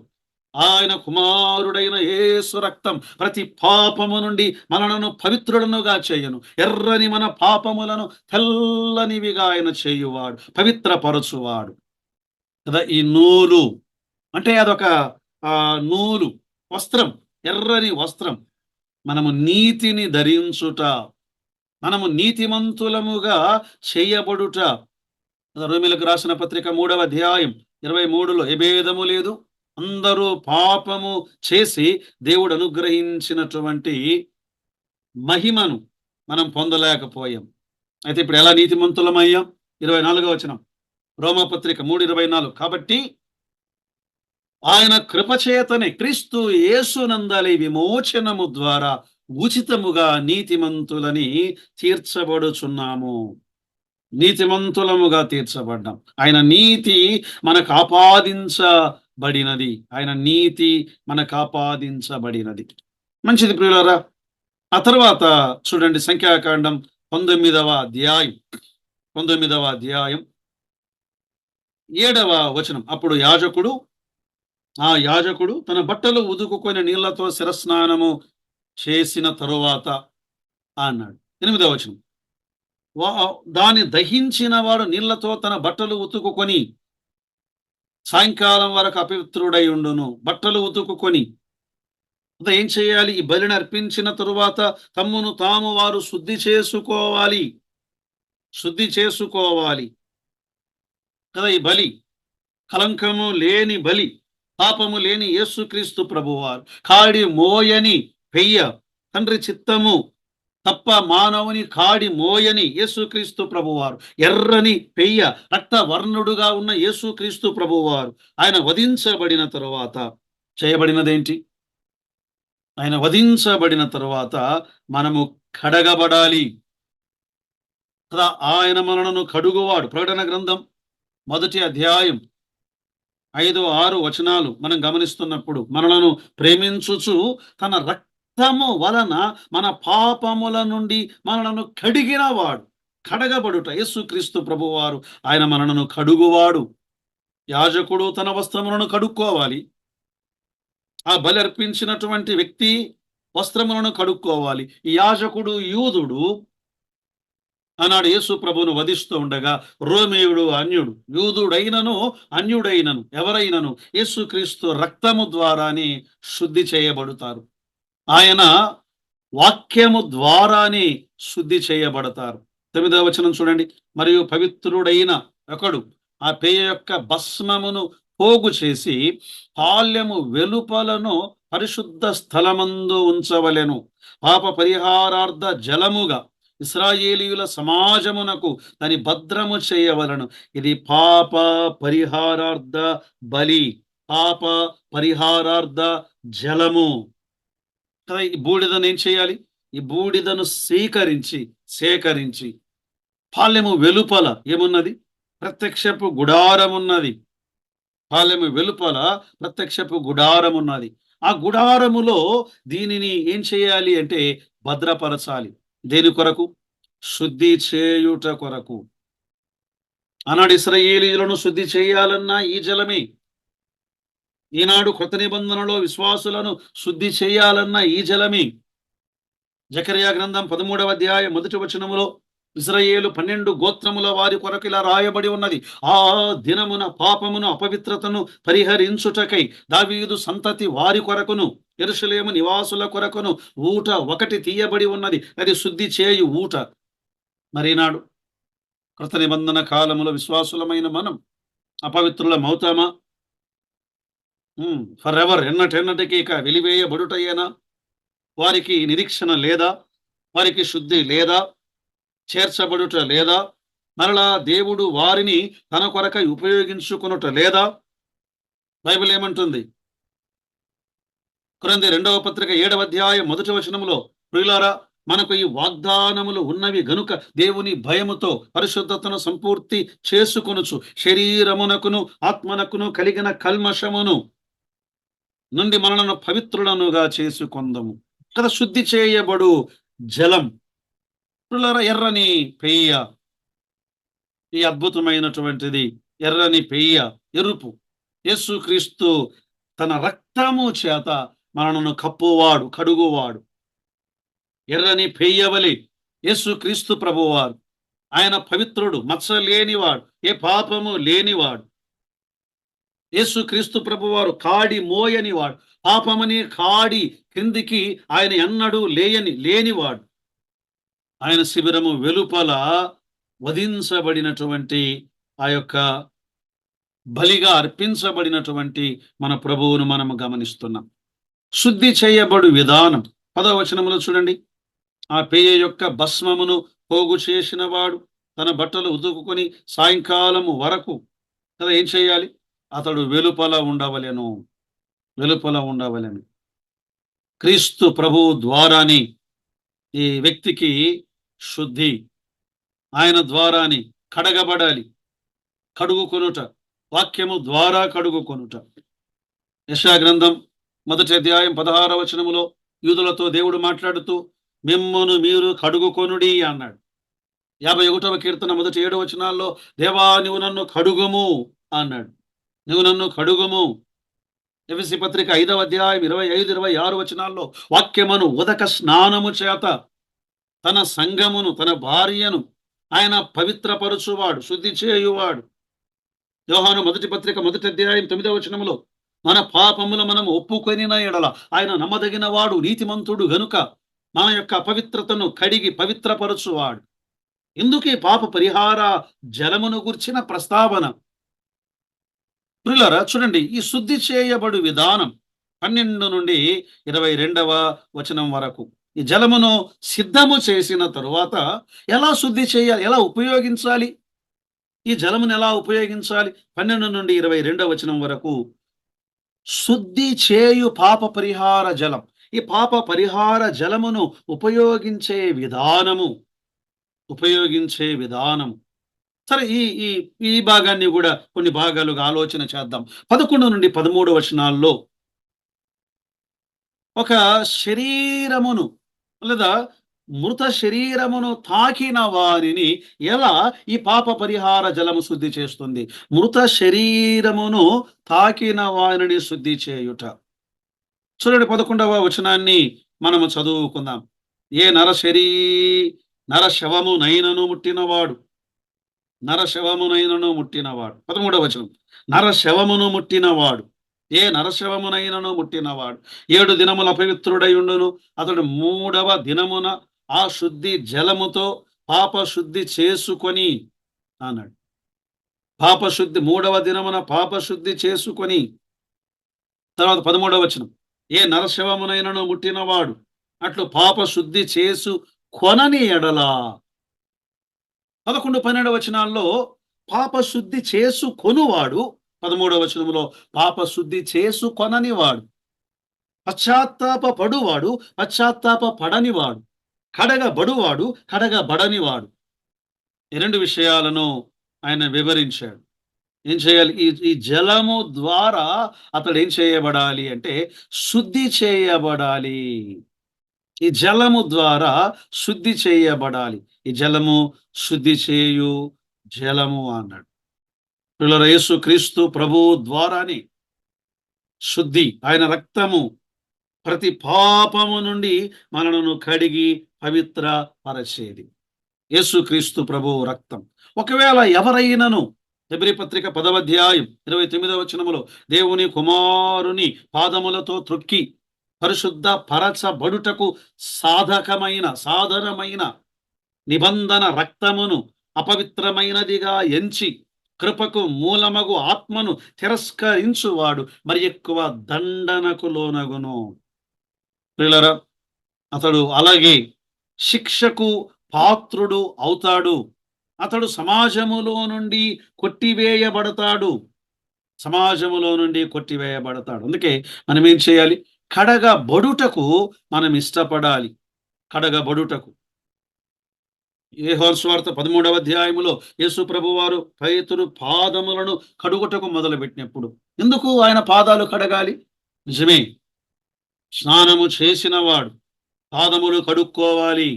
ఆయన కుమారుడైన యేసు రక్తం ప్రతి పాపము నుండి మనలను పవిత్రులనుగా చేయను, ఎర్రని మన పాపములను తెల్లనివిగా ఆయన చేయువాడు, పవిత్రపరచువాడు కదా. ఈ నూలు అంటే అదొక నూలు, వస్త్రం, ఎర్రని వస్త్రం. మనము నీతిని ధరించుట, మనము నీతిమంతులముగా చేయబడుట. రోమీలకు రాసిన పత్రిక 3వ అధ్యాయం 23లో ఏ భేదము లేదు, అందరూ పాపము చేసి దేవుడు అనుగ్రహించినటువంటి మహిమను మనం పొందలేకపోయాం. అయితే ఇప్పుడు ఎలా నీతిమంతులమయ్యాం? 24వ వచనం రోమపత్రిక 3:24. కాబట్టి ఆయన కృపచేతనే క్రీస్తు యేసునందలి విమోచనము ద్వారా ఉచితముగా నీతిమంతులని తీర్చబడుచున్నాము. నీతిమంతులముగా తీర్చబడ్డాం. ఆయన నీతి మనకు ఆపాదించబడినది. ఆయన నీతి మనకు ఆపాదించబడినది. మంచిది ప్రియులారా. ఆ తర్వాత చూడండి, సంఖ్యాకాండం 19వ అధ్యాయం 7వ వచనం. అప్పుడు యాజకుడు తన బట్టలు ఉదుకుకొని నీళ్లతో శిరస్నానము చేసిన తరువాత అన్నాడు. 8వ వచనం. దాన్ని దహించిన వాడు నీళ్లతో తన బట్టలు ఉతుకుకొని సాయంకాలం వరకు అపవిత్రుడై ఉండును. బట్టలు ఉతుకుకొని ఏం చేయాలి? ఈ బలిని అర్పించిన తరువాత తమ్మును తాము వారు శుద్ధి చేసుకోవాలి కదా. ఈ బలి కలంకము లేని బలి, పాపము లేని యేసుక్రీస్తు ప్రభువారు కాడి మోయని పెయ్య, తండ్రి చిత్తము తప్ప మానవుని కాడి మోయని యేసుక్రీస్తు ప్రభువారు, ఎర్రని పెయ్య రక్తవర్ణుడుగా ఉన్న యేసుక్రీస్తు ప్రభువారు ఆయన వధించబడిన తరువాత చేయబడినదేంటి? ఆయన వధించబడిన తరువాత మనము కడగబడాలి కదా. ఆయన మనలను కడుగువాడు. ప్రకటన గ్రంథం 1వ అధ్యాయం 5-6 వచనాలు మనం గమనిస్తున్నప్పుడు, మనలను ప్రేమించుచు తన రక్తము వలన మన పాపముల నుండి మనలను కడిగినవాడు. కడగబడుట యేసుక్రీస్తు ప్రభువారు ఆయన మనలను కడుగువాడు. యాజకుడు తన వస్త్రములను కడుక్కోవాలి. ఆ బలి అర్పించినటువంటి వ్యక్తి వస్త్రములను కడుక్కోవాలి. ఈ యాజకుడు యూదుడు ఆనాడు యేసు ప్రభువును వధిస్తూ ఉండగా, రోమేయుడు అన్యుడు, యూదుడైనను అన్యుడైనను ఎవరైనను యేసుక్రీస్తు రక్తము ద్వారానే శుద్ధి చేయబడతారు. ఆయన వాక్యము ద్వారానే శుద్ధి చేయబడతారు. 9వ వచనం చూడండి. మరియు పవిత్రుడైన ఒకడు ఆ పేయ యొక్క భస్మమును పోగు చేసి పాల్యము వెలుపలను పరిశుద్ధ స్థలమందు ఉంచవలెను. పాప పరిహారార్థ జలముగా ఇశ్రాయేలీయుల సమాజమునకు దాని భద్రము చేయవలను. ఇది పాప పరిహారార్థ బలి, పాప పరిహారార్థ జలము కదా. ఈ బూడిదను ఏం చేయాలి? ఈ బూడిదను సేకరించి పాలెము వెలుపల ఏమున్నది? ప్రత్యక్షపు గుడారమున్నది. పాలెము వెలుపల ప్రత్యక్షపు గుడారమున్నది. ఆ గుడారములో దీనిని ఏం చేయాలి అంటే భద్రపరచాలి. దేని కొరకు? శుద్ధి చేయుట కొరకు. ఆనాడు ఇశ్రాయేలీయులను శుద్ధి చేయాలన్నా ఈ జలమే. ఈనాడు కృత నిబంధనలో విశ్వాసులను శుద్ధి చేయాలన్నా ఈ జలమే. జకర్యా గ్రంథం 13వ అధ్యాయం 1వ వచనములో ఇశ్రాయేలు 12 గోత్రముల వారి కొరకు ఇలా రాయబడి ఉన్నది. ఆ దినమున పాపమును అపవిత్రతను పరిహరించుటకై దావీదు సంతతి వారి కొరకును యెరూషలేము నివాసుల కొరకును ఊట ఒకటి తీయబడి ఉన్నది. అది శుద్ధి చేయు ఊట. మరీనాడు కృత నిబంధన కాలములో విశ్వాసులమైన మనం అపవిత్రులమవుతామా? ఫర్ ఎవర్, ఎన్నటెన్నటికీ ఇక వెలివేయబడుటయేనా? వారికి నిరీక్షణ లేదా? వారికి శుద్ధి లేదా? చేర్చబడుట లేదా? మరలా దేవుడు వారిని తన కొరకై ఉపయోగించుకొనుట లేదా? బైబిల్ ఏమంటుంది? కొరింథీ 2వ పత్రిక 7వ అధ్యాయం 1వ వచనములో, ప్రియులారా, మనకు ఈ వాగ్దానములు ఉన్నవి గనుక దేవుని భయముతో పరిశుద్ధతను సంపూర్తి చేసుకొనుచు శరీరమునకును ఆత్మనకును కలిగిన కల్మషమును నుండి మనలను పవిత్రులనుగా చేసుకొందము కదా. శుద్ధి చేయబడు జలం ప్రియులారా, ఎర్రని పెయ్య. ఈ అద్భుతమైనటువంటిది ఎర్రని పెయ్య, ఎరుపు. యేసుక్రీస్తు తన రక్తము చేత మనలను కప్పువాడు, కడుగువాడు. ఎర్రని పెయ్యవలి యేసుక్రీస్తు ప్రభువారు. ఆయన పవిత్రుడు, మచ్చ లేనివాడు, ఏ పాపము లేనివాడు. యేసుక్రీస్తు ప్రభువారు కాడి మోయనివాడు. పాపమని కాడి క్రిందికి ఆయన ఎన్నడూ లేనివాడు. ఆయన శిబిరము వెలుపల వధించబడినటువంటి ఆ యొక్క బలిగా అర్పించబడినటువంటి మన ప్రభువును మనము గమనిస్తున్నాం. శుద్ధి చేయబడు విధానం 10వ వచనములో చూడండి. ఆ పేయ యొక్క భస్మమును పోగు చేసిన వాడు తన బట్టలు ఉతుకుకొని సాయంకాలము వరకు కదా ఏం చేయాలి? అతడు వెలుపల ఉండవలెను. వెలుపల ఉండవలెను. క్రీస్తు ప్రభువు ద్వారాని ఈ వ్యక్తికి శుద్ధి, ఆయన ద్వారాని కడగబడాలి. కడుగుకొనుట, వాక్యము ద్వారా కడుగుకొనుట. యెషయా గ్రంథం 1వ అధ్యాయం 16వ వచనములో యూదులతో దేవుడు మాట్లాడుతూ మిమ్మును మీరు కడుగుకొనుడి అన్నాడు. 51వ కీర్తన 1-7 వచనాల్లో దేవా నువ్వు నన్ను కడుగుము అన్నాడు. నువ్వు నన్ను కడుగుము. ఎఫెసీ పత్రిక 5వ అధ్యాయం 25-26 వచనాల్లో వాక్యమును ఉదక స్నానము చేత తన సంఘమును, తన భార్యను ఆయన పవిత్రపరచువాడు, శుద్ధి చేయువాడు. యోహాను 1వ పత్రిక 1వ అధ్యాయం 9వ వచనములో మన పాపములు మనం ఒప్పుకొనిన ఎడల ఆయన నమ్మదగిన వాడు, నీతిమంతుడు గనుక మన యొక్క అపవిత్రతను కడిగి పవిత్రపరచువాడు. ఎందుకు ఈ పాప పరిహార జలమును గుర్చిన ప్రస్తావన? ప్రియులారా చూడండి, ఈ శుద్ధి చేయబడు విధానం 12 నుండి 22వ వచనం వరకు. ఈ జలమును సిద్ధము చేసిన తరువాత ఎలా శుద్ధి చేయాలి, ఎలా ఉపయోగించాలి, ఈ జలమును ఎలా ఉపయోగించాలి? 12 నుండి 22వ వచనం వరకు శుద్ధి చేయు పాప పరిహార జలం. ఈ పాప పరిహార జలమును ఉపయోగించే విధానము. సరే, ఈ ఈ ఈ భాగాన్ని కూడా కొన్ని భాగాలుగా ఆలోచన చేద్దాం. 11 నుండి 13 వచనాల్లో ఒక శరీరమును లేదా మృత శరీరమును తాకిన వారిని ఎలా ఈ పాప పరిహార జలము శుద్ధి చేస్తుంది? మృత శరీరమును తాకిన వారిని శుద్ధి చేయుట. చూడండి 11వ వచనాన్ని మనము చదువుకుందాం. ఏ నరశవమునైనను ముట్టినవాడు 13వ వచనం. నరశవమును ముట్టినవాడు, ఏ నరశవమునైనను ముట్టినవాడు 7 దినముల అపవిత్రుడై ఉండును. అతడు 3వ దినమున ఆ శుద్ధి జలముతో పాప శుద్ధి చేసుకొని అన్నాడు. పాప శుద్ధి 3వ దినమున పాప శుద్ధి చేసుకొని. తర్వాత 13వ వచనం. ఏ నరశవమునైనను ముట్టినవాడు అట్లు పాప శుద్ధి చేసు కొనని ఎడలా. 11-12 వచనాల్లో పాప శుద్ధి చేసుకొనువాడు, 13వ వచనంలో పాప శుద్ధి చేసుకొననివాడు, పశ్చాత్తాప పడువాడు, పశ్చాత్తాప పడనివాడు, కడగబడువాడు, కడగబడనివాడు. ఈ 2 విషయాలను ఆయన వివరించాడు. ఏం చేయాలి? ఈ జలము ద్వారా అతడు ఏం చేయబడాలి అంటే శుద్ధి చేయబడాలి. ఈ జలము ద్వారా శుద్ధి చేయబడాలి. ఈ జలము శుద్ధి చేయు జలము అన్నాడు. ప్రియులారా, యేసు క్రీస్తు ప్రభువు ద్వారానే శుద్ధి, ఆయన రక్తము ప్రతి పాపము నుండి మనలను కడిగి పవిత్ర పరచేది. యేసు క్రీస్తు ప్రభువు రక్తం. ఒకవేళ ఎవరైనను హెబ్రీ పత్రిక 10వ అధ్యాయం 29వ వచనములో దేవుని కుమారుని పాదములతో త్రొక్కి పరిశుద్ధ పరచబడుటకు సాధనమైన నిబంధన రక్తమును అపవిత్రమైనదిగా ఎంచి కృపకు మూలమగు ఆత్మను తిరస్కరించువాడు మరి ఎక్కువ దండనకు లోనగును. ప్రియులారా, అతడు అలాగే శిక్షకు పాత్రుడు అవుతాడు. అతడు సమాజములో నుండి కొట్టివేయబడతాడు. అందుకే మనం ఏం చేయాలి? కడగబడుటకు మనం ఇష్టపడాలి. కడగబడుటకు యోహాను సువార్త 13వ అధ్యాయములో యేసు ప్రభువారు పేతురు పాదములను కడుగుటకు మొదలుపెట్టినప్పుడు ఎందుకు ఆయన పాదాలు కడగాలి? నిజమే, స్నానము చేసిన వాడు పాదములు కడుక్కోవాలి.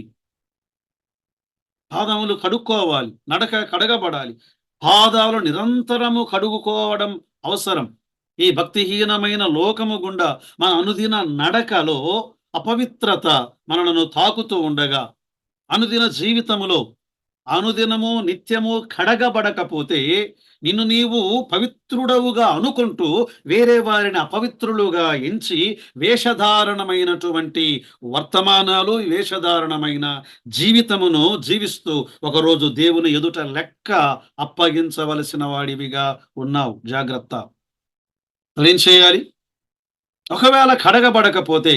నడక కడగబడాలి. పాదాలు నిరంతరము కడుగుకోవడం అవసరం. ఈ భక్తిహీనమైన లోకము గుండా మన అనుదిన నడకలో అపవిత్రత మనలను తాకుతూ ఉండగా, అనుదిన జీవితములో అనుదినము నిత్యము కడగబడకపోతే నిన్ను నీవు పవిత్రుడవుగా అనుకుంటూ వేరే వారిని అపవిత్రులుగా ఎంచి వేషధారణమైనటువంటి వర్తమానాలు, వేషధారణమైన జీవితమును జీవిస్తూ ఒకరోజు దేవుని ఎదుట లెక్క అప్పగించవలసిన వాడివిగా ఉన్నావు. జాగ్రత్త. మరేం చేయాలి? ఒకవేళ కడగబడకపోతే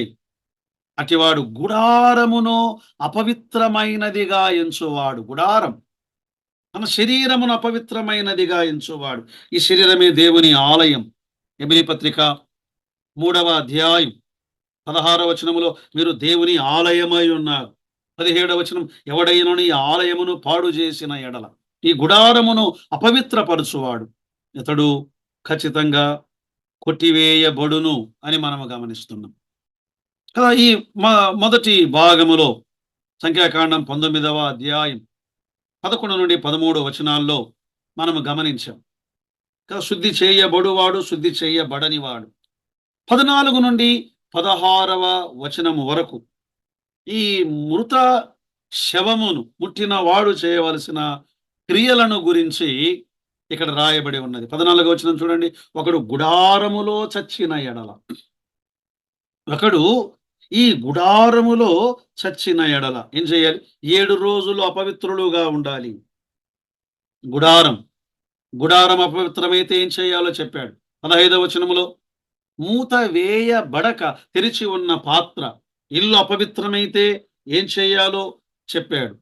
అటివాడు గుడారమును అపవిత్రమైనదిగా ఎంచువాడు. గుడారం తన శరీరమును అపవిత్రమైనదిగా ఎంచువాడు. ఈ శరీరమే దేవుని ఆలయం. ఎబ్రీ పత్రిక 3వ అధ్యాయం 16వ వచనములో మీరు దేవుని ఆలయమై ఉన్నారు. 17వ వచనం ఎవడైనను ఈ ఆలయమును పాడు చేసిన ఎడల, ఈ గుడారమును అపవిత్రపరచువాడు ఇతడు ఖచ్చితంగా కొట్టివేయబడును అని మనము గమనిస్తున్నాం కదా. ఈ మొదటి భాగములో సంఖ్యాకాండం 19వ అధ్యాయం 11 నుండి 13 వచనాల్లో మనము గమనించాం కదా. శుద్ధి చేయబడువాడు, శుద్ధి చేయబడనివాడు. 14 నుండి 16వ వచనము వరకు ఈ మృత శవమును ముట్టిన వాడు చేయవలసిన క్రియలను గురించి ఇక్కడ రాయబడి ఉన్నది. 14వ వచనం చూడండి. ఒకడు గుడారములో చచ్చిన ఎడల, ఒకడు ఈ గుడారములో చచ్చిన ఎడల ఏం చేయాలి? 7 రోజులు అపవిత్రులుగా ఉండాలి. గుడారం అపవిత్రమైతే ఏం చేయాలో చెప్పాడు. 15వ వచనములో మూత వేయబడక తెరిచి ఉన్న పాత్ర, ఇల్లు అపవిత్రమైతే ఏం చేయాలో చెప్పాడు.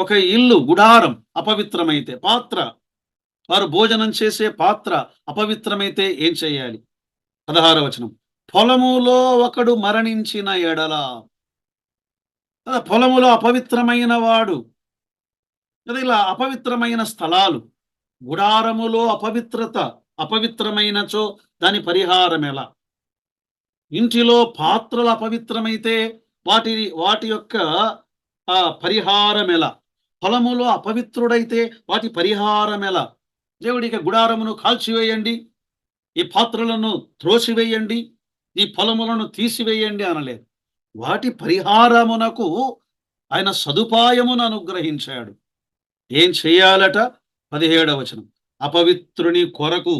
ఒక ఇల్లు గుడారం అపవిత్రమైతే, పాత్ర వారు భోజనం చేసే పాత్ర అపవిత్రమైతే ఏం చేయాలి? 16వ వచనం పొలములో ఒకడు మరణించిన ఎడల, పొలములో అపవిత్రమైన వాడు, ఇలా అపవిత్రమైన స్థలాలు, గుడారములో అపవిత్రమైనచో దాని పరిహారం ఎలా? ఇంటిలో పాత్రలు అపవిత్రమైతే వాటి యొక్క పరిహారం ఎలా? పొలములో అపవిత్రుడైతే వాటి పరిహారం ఎలా? దేవుడిక గుడారమును కాల్చివేయండి, ఈ పాత్రలను త్రోసివేయండి, ఈ పొలములను తీసివేయండి అనలేదు. వాటి పరిహారమునకు ఆయన సదుపాయమును అనుగ్రహించాడు. ఏం చేయాలట? 17వ వచనం అపవిత్రుని కొరకు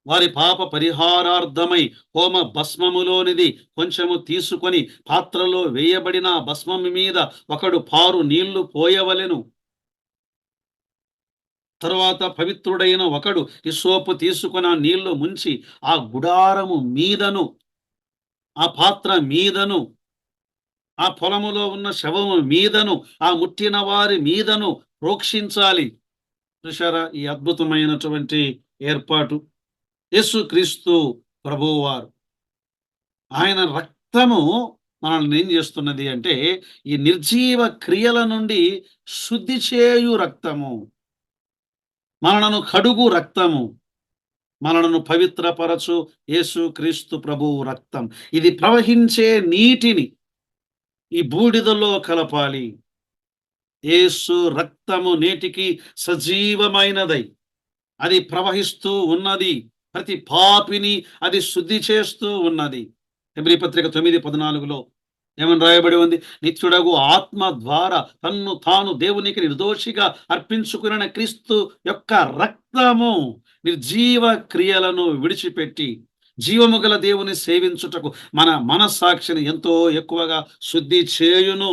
వారి పాప పరిహారార్థమై హోమ భస్మములోనిది కొంచెము తీసుకొని పాత్రలో వేయబడిన భస్మము మీద ఒకడు పారు నీళ్లు పోయవలెను. తరువాత పవిత్రుడైన ఒకడు హిస్సోపు తీసుకుని ఆ నీళ్లు ముంచి ఆ గుడారము మీదను, ఆ పాత్ర మీదను, ఆ పొలములో ఉన్న శవము మీదను, ఆ ముట్టిన వారి మీదను ప్రోక్షించాలి. చూశారా ఈ అద్భుతమైనటువంటి ఏర్పాటు? యేసుక్రీస్తు ప్రభువారు ఆయన రక్తము మనల్ని ఏం చేస్తున్నది అంటే ఈ నిర్జీవ క్రియల నుండి శుద్ధి చేయు రక్తము, మనలను కడుగు రక్తము, మనలను పవిత్రపరచు యేసుక్రీస్తు ప్రభువు రక్తం. ఇది ప్రవహించే నీటిని ఈ బూడిదలో కలపాలి. యేసు రక్తము నేటికి సజీవమైనదై అది ప్రవహిస్తూ ఉన్నది. ప్రతి పాపిని అది శుద్ధి చేస్తూ ఉన్నది. హెబ్రీ పత్రిక 9:14లో ఏమని రాయబడి ఉంది? నిత్యుడగు ఆత్మ ద్వారా తన్ను తాను దేవునికి నిర్దోషిగా అర్పించుకున్న క్రీస్తు యొక్క రక్తము నిర్జీవ క్రియలను విడిచిపెట్టి జీవము గల దేవుని సేవించుటకు మన మనస్సాక్షిని ఎంతో ఎక్కువగా శుద్ధి చేయును.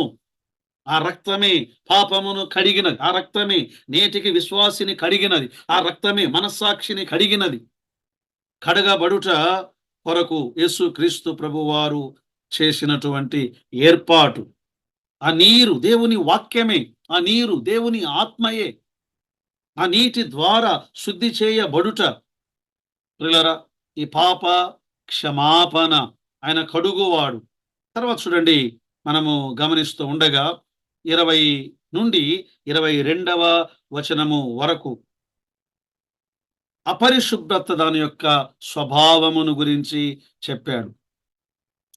ఆ రక్తమే పాపమును కడిగినది. ఆ రక్తమే నేటికి విశ్వాసిని కడిగినది. ఆ రక్తమే మనస్సాక్షిని కడిగినది. కడగబడుట కొరకు యేసుక్రీస్తు ప్రభువారు చేసినటువంటి ఏర్పాటు. ఆ నీరు దేవుని వాక్యమే, ఆ నీరు దేవుని ఆత్మయే. ఆ నీటి ద్వారా శుద్ధి చేయబడుట ప్రియులారా ఈ పాప క్షమాపణ ఆయన కడుగువాడు. తర్వాత చూడండి, మనము గమనిస్తూ ఉండగా 20 నుండి 22వ వచనము వరకు అపరిశుభ్రత దాని యొక్క స్వభావమును గురించి చెప్పాడు.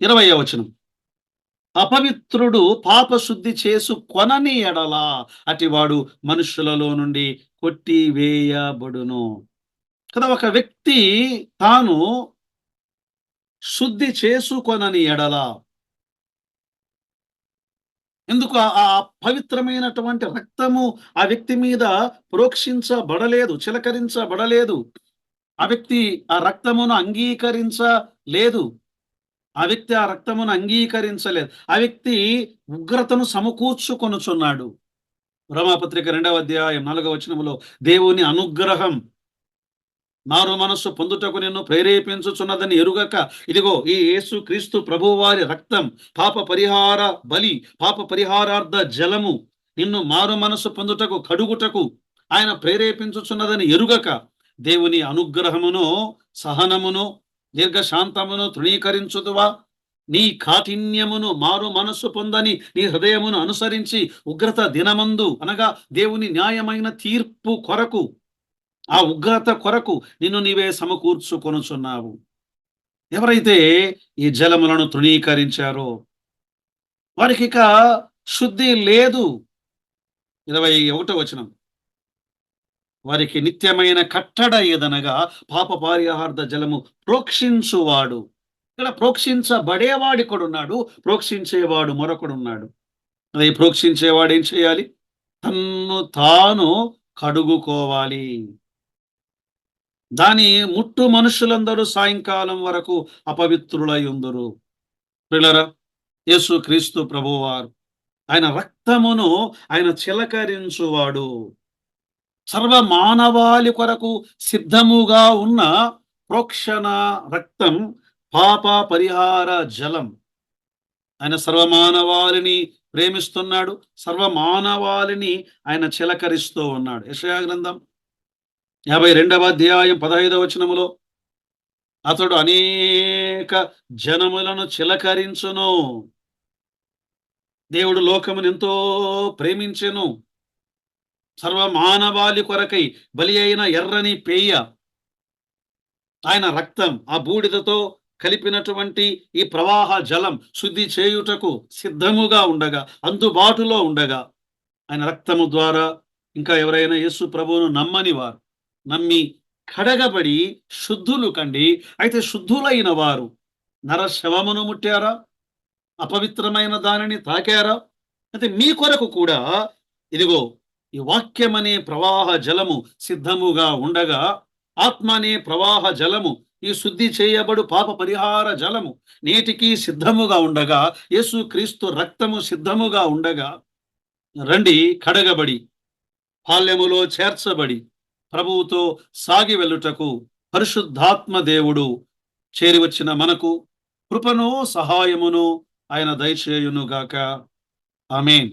20వ వచనం అపవిత్రుడు పాపశుద్ధి చేసుకొనని ఎడల అటివాడు మనుషులలో నుండి కొట్టివేయబడును కదా. ఒక వ్యక్తి తాను శుద్ధి చేసుకొనని ఎడల ఎందుకు ఆ పవిత్రమైనటువంటి రక్తము ఆ వ్యక్తి మీద ప్రోక్షించబడలేదు, చిలకరించబడలేదు. ఆ వ్యక్తి ఆ రక్తమును అంగీకరించలేదు. ఆ వ్యక్తి ఆ రక్తమును అంగీకరించలేదు. ఆ వ్యక్తి ఉగ్రతను సమకూర్చుకొనుచున్నాడు. రోమాపత్రిక 2వ అధ్యాయం 4వ వచనములో దేవుని అనుగ్రహం మారు మనస్సు పొందుటకు నిన్ను ప్రేరేపించుచున్నదని ఎరుగక, ఇదిగో ఈ యేసు క్రీస్తు ప్రభువారి రక్తం, పాప పరిహార బలి, పాప పరిహారార్థ జలము నిన్ను మారు మనస్సు పొందుటకు, కడుగుటకు ఆయన ప్రేరేపించుచున్నదని ఎరుగక, దేవుని అనుగ్రహమును, సహనమును, దీర్ఘశాంతమును తృణీకరించుదువా? నీ కాఠిన్యమును మారు మనస్సు పొందని నీ హృదయమును అనుసరించి ఉగ్రత దినమందు అనగా దేవుని న్యాయమైన తీర్పు కొరకు, ఆ ఉగ్రత కొరకు నిన్ను నీవే సమకూర్చుకొనుచున్నావు. ఎవరైతే ఈ జలములను తృణీకరించారో వారికిక శుద్ధి లేదు. 21వ వచనం. వారికి నిత్యమైన కట్టడ ఏదనగా పాప పరిహారార్థ జలము ప్రోక్షించువాడు. ఇక్కడ ప్రోక్షించబడేవాడిక్కడున్నాడు. ప్రోక్షించేవాడు మరొకడున్నాడు. అదే ప్రోక్షించేవాడు ఏం చేయాలి? తన్ను తాను కడుగుకోవాలి. దాని ముట్టు మనుషులందరూ సాయంకాలం వరకు అపవిత్రులయుందురు. ప్రియులారా, యేసు క్రీస్తు ప్రభువారు ఆయన రక్తమును ఆయన చిలకరించువాడు. సర్వ మానవాళి కొరకు సిద్ధముగా ఉన్న ప్రోక్షణ రక్తం, పాప పరిహార జలం. ఆయన సర్వమానవాళిని ప్రేమిస్తున్నాడు. సర్వమానవాళిని ఆయన చిలకరిస్తూ ఉన్నాడు. యెషయా గ్రంథం 52వ అధ్యాయం 15వ వచనములో అతడు అనేక జనములను చిలకరించును. దేవుడు లోకమును ఎంతో ప్రేమించెను. సర్వమానవాళి కొరకై బలి అయిన ఎర్రని పేయ ఆయన రక్తం ఆ బూడిదతో కలిపినటువంటి ఈ ప్రవాహ జలం శుద్ధి చేయుటకు సిద్ధముగా ఉండగా, అందుబాటులో ఉండగా, ఆయన రక్తము ద్వారా ఇంకా ఎవరైనా యేసు ప్రభువును నమ్మని వారు నమ్మి కడగబడి శుద్ధులు కండి. అయితే శుద్ధులైన వారు నరశవమును ముట్టారా? అపవిత్రమైన దానిని తాకారా? అయితే మీ కొరకు కూడా ఇదిగో ఈ వాక్యమనే ప్రవాహ జలము సిద్ధముగా ఉండగా, ఆత్మ అనే ప్రవాహ జలము, ఈ శుద్ధి చేయబడు పాప పరిహార జలము నేటికి సిద్ధముగా ఉండగా, యేసు క్రీస్తు రక్తము సిద్ధముగా ఉండగా, రండి కడగబడి పాల్యములో చేర్చబడి ప్రభువుతో సాగి వెళ్ళుటకు పరిశుద్ధాత్మ దేవుడు చేరి వచ్చిన మనకు కృపను సహాయమును ఆయన దయచేయునుగాక. ఆమేన్.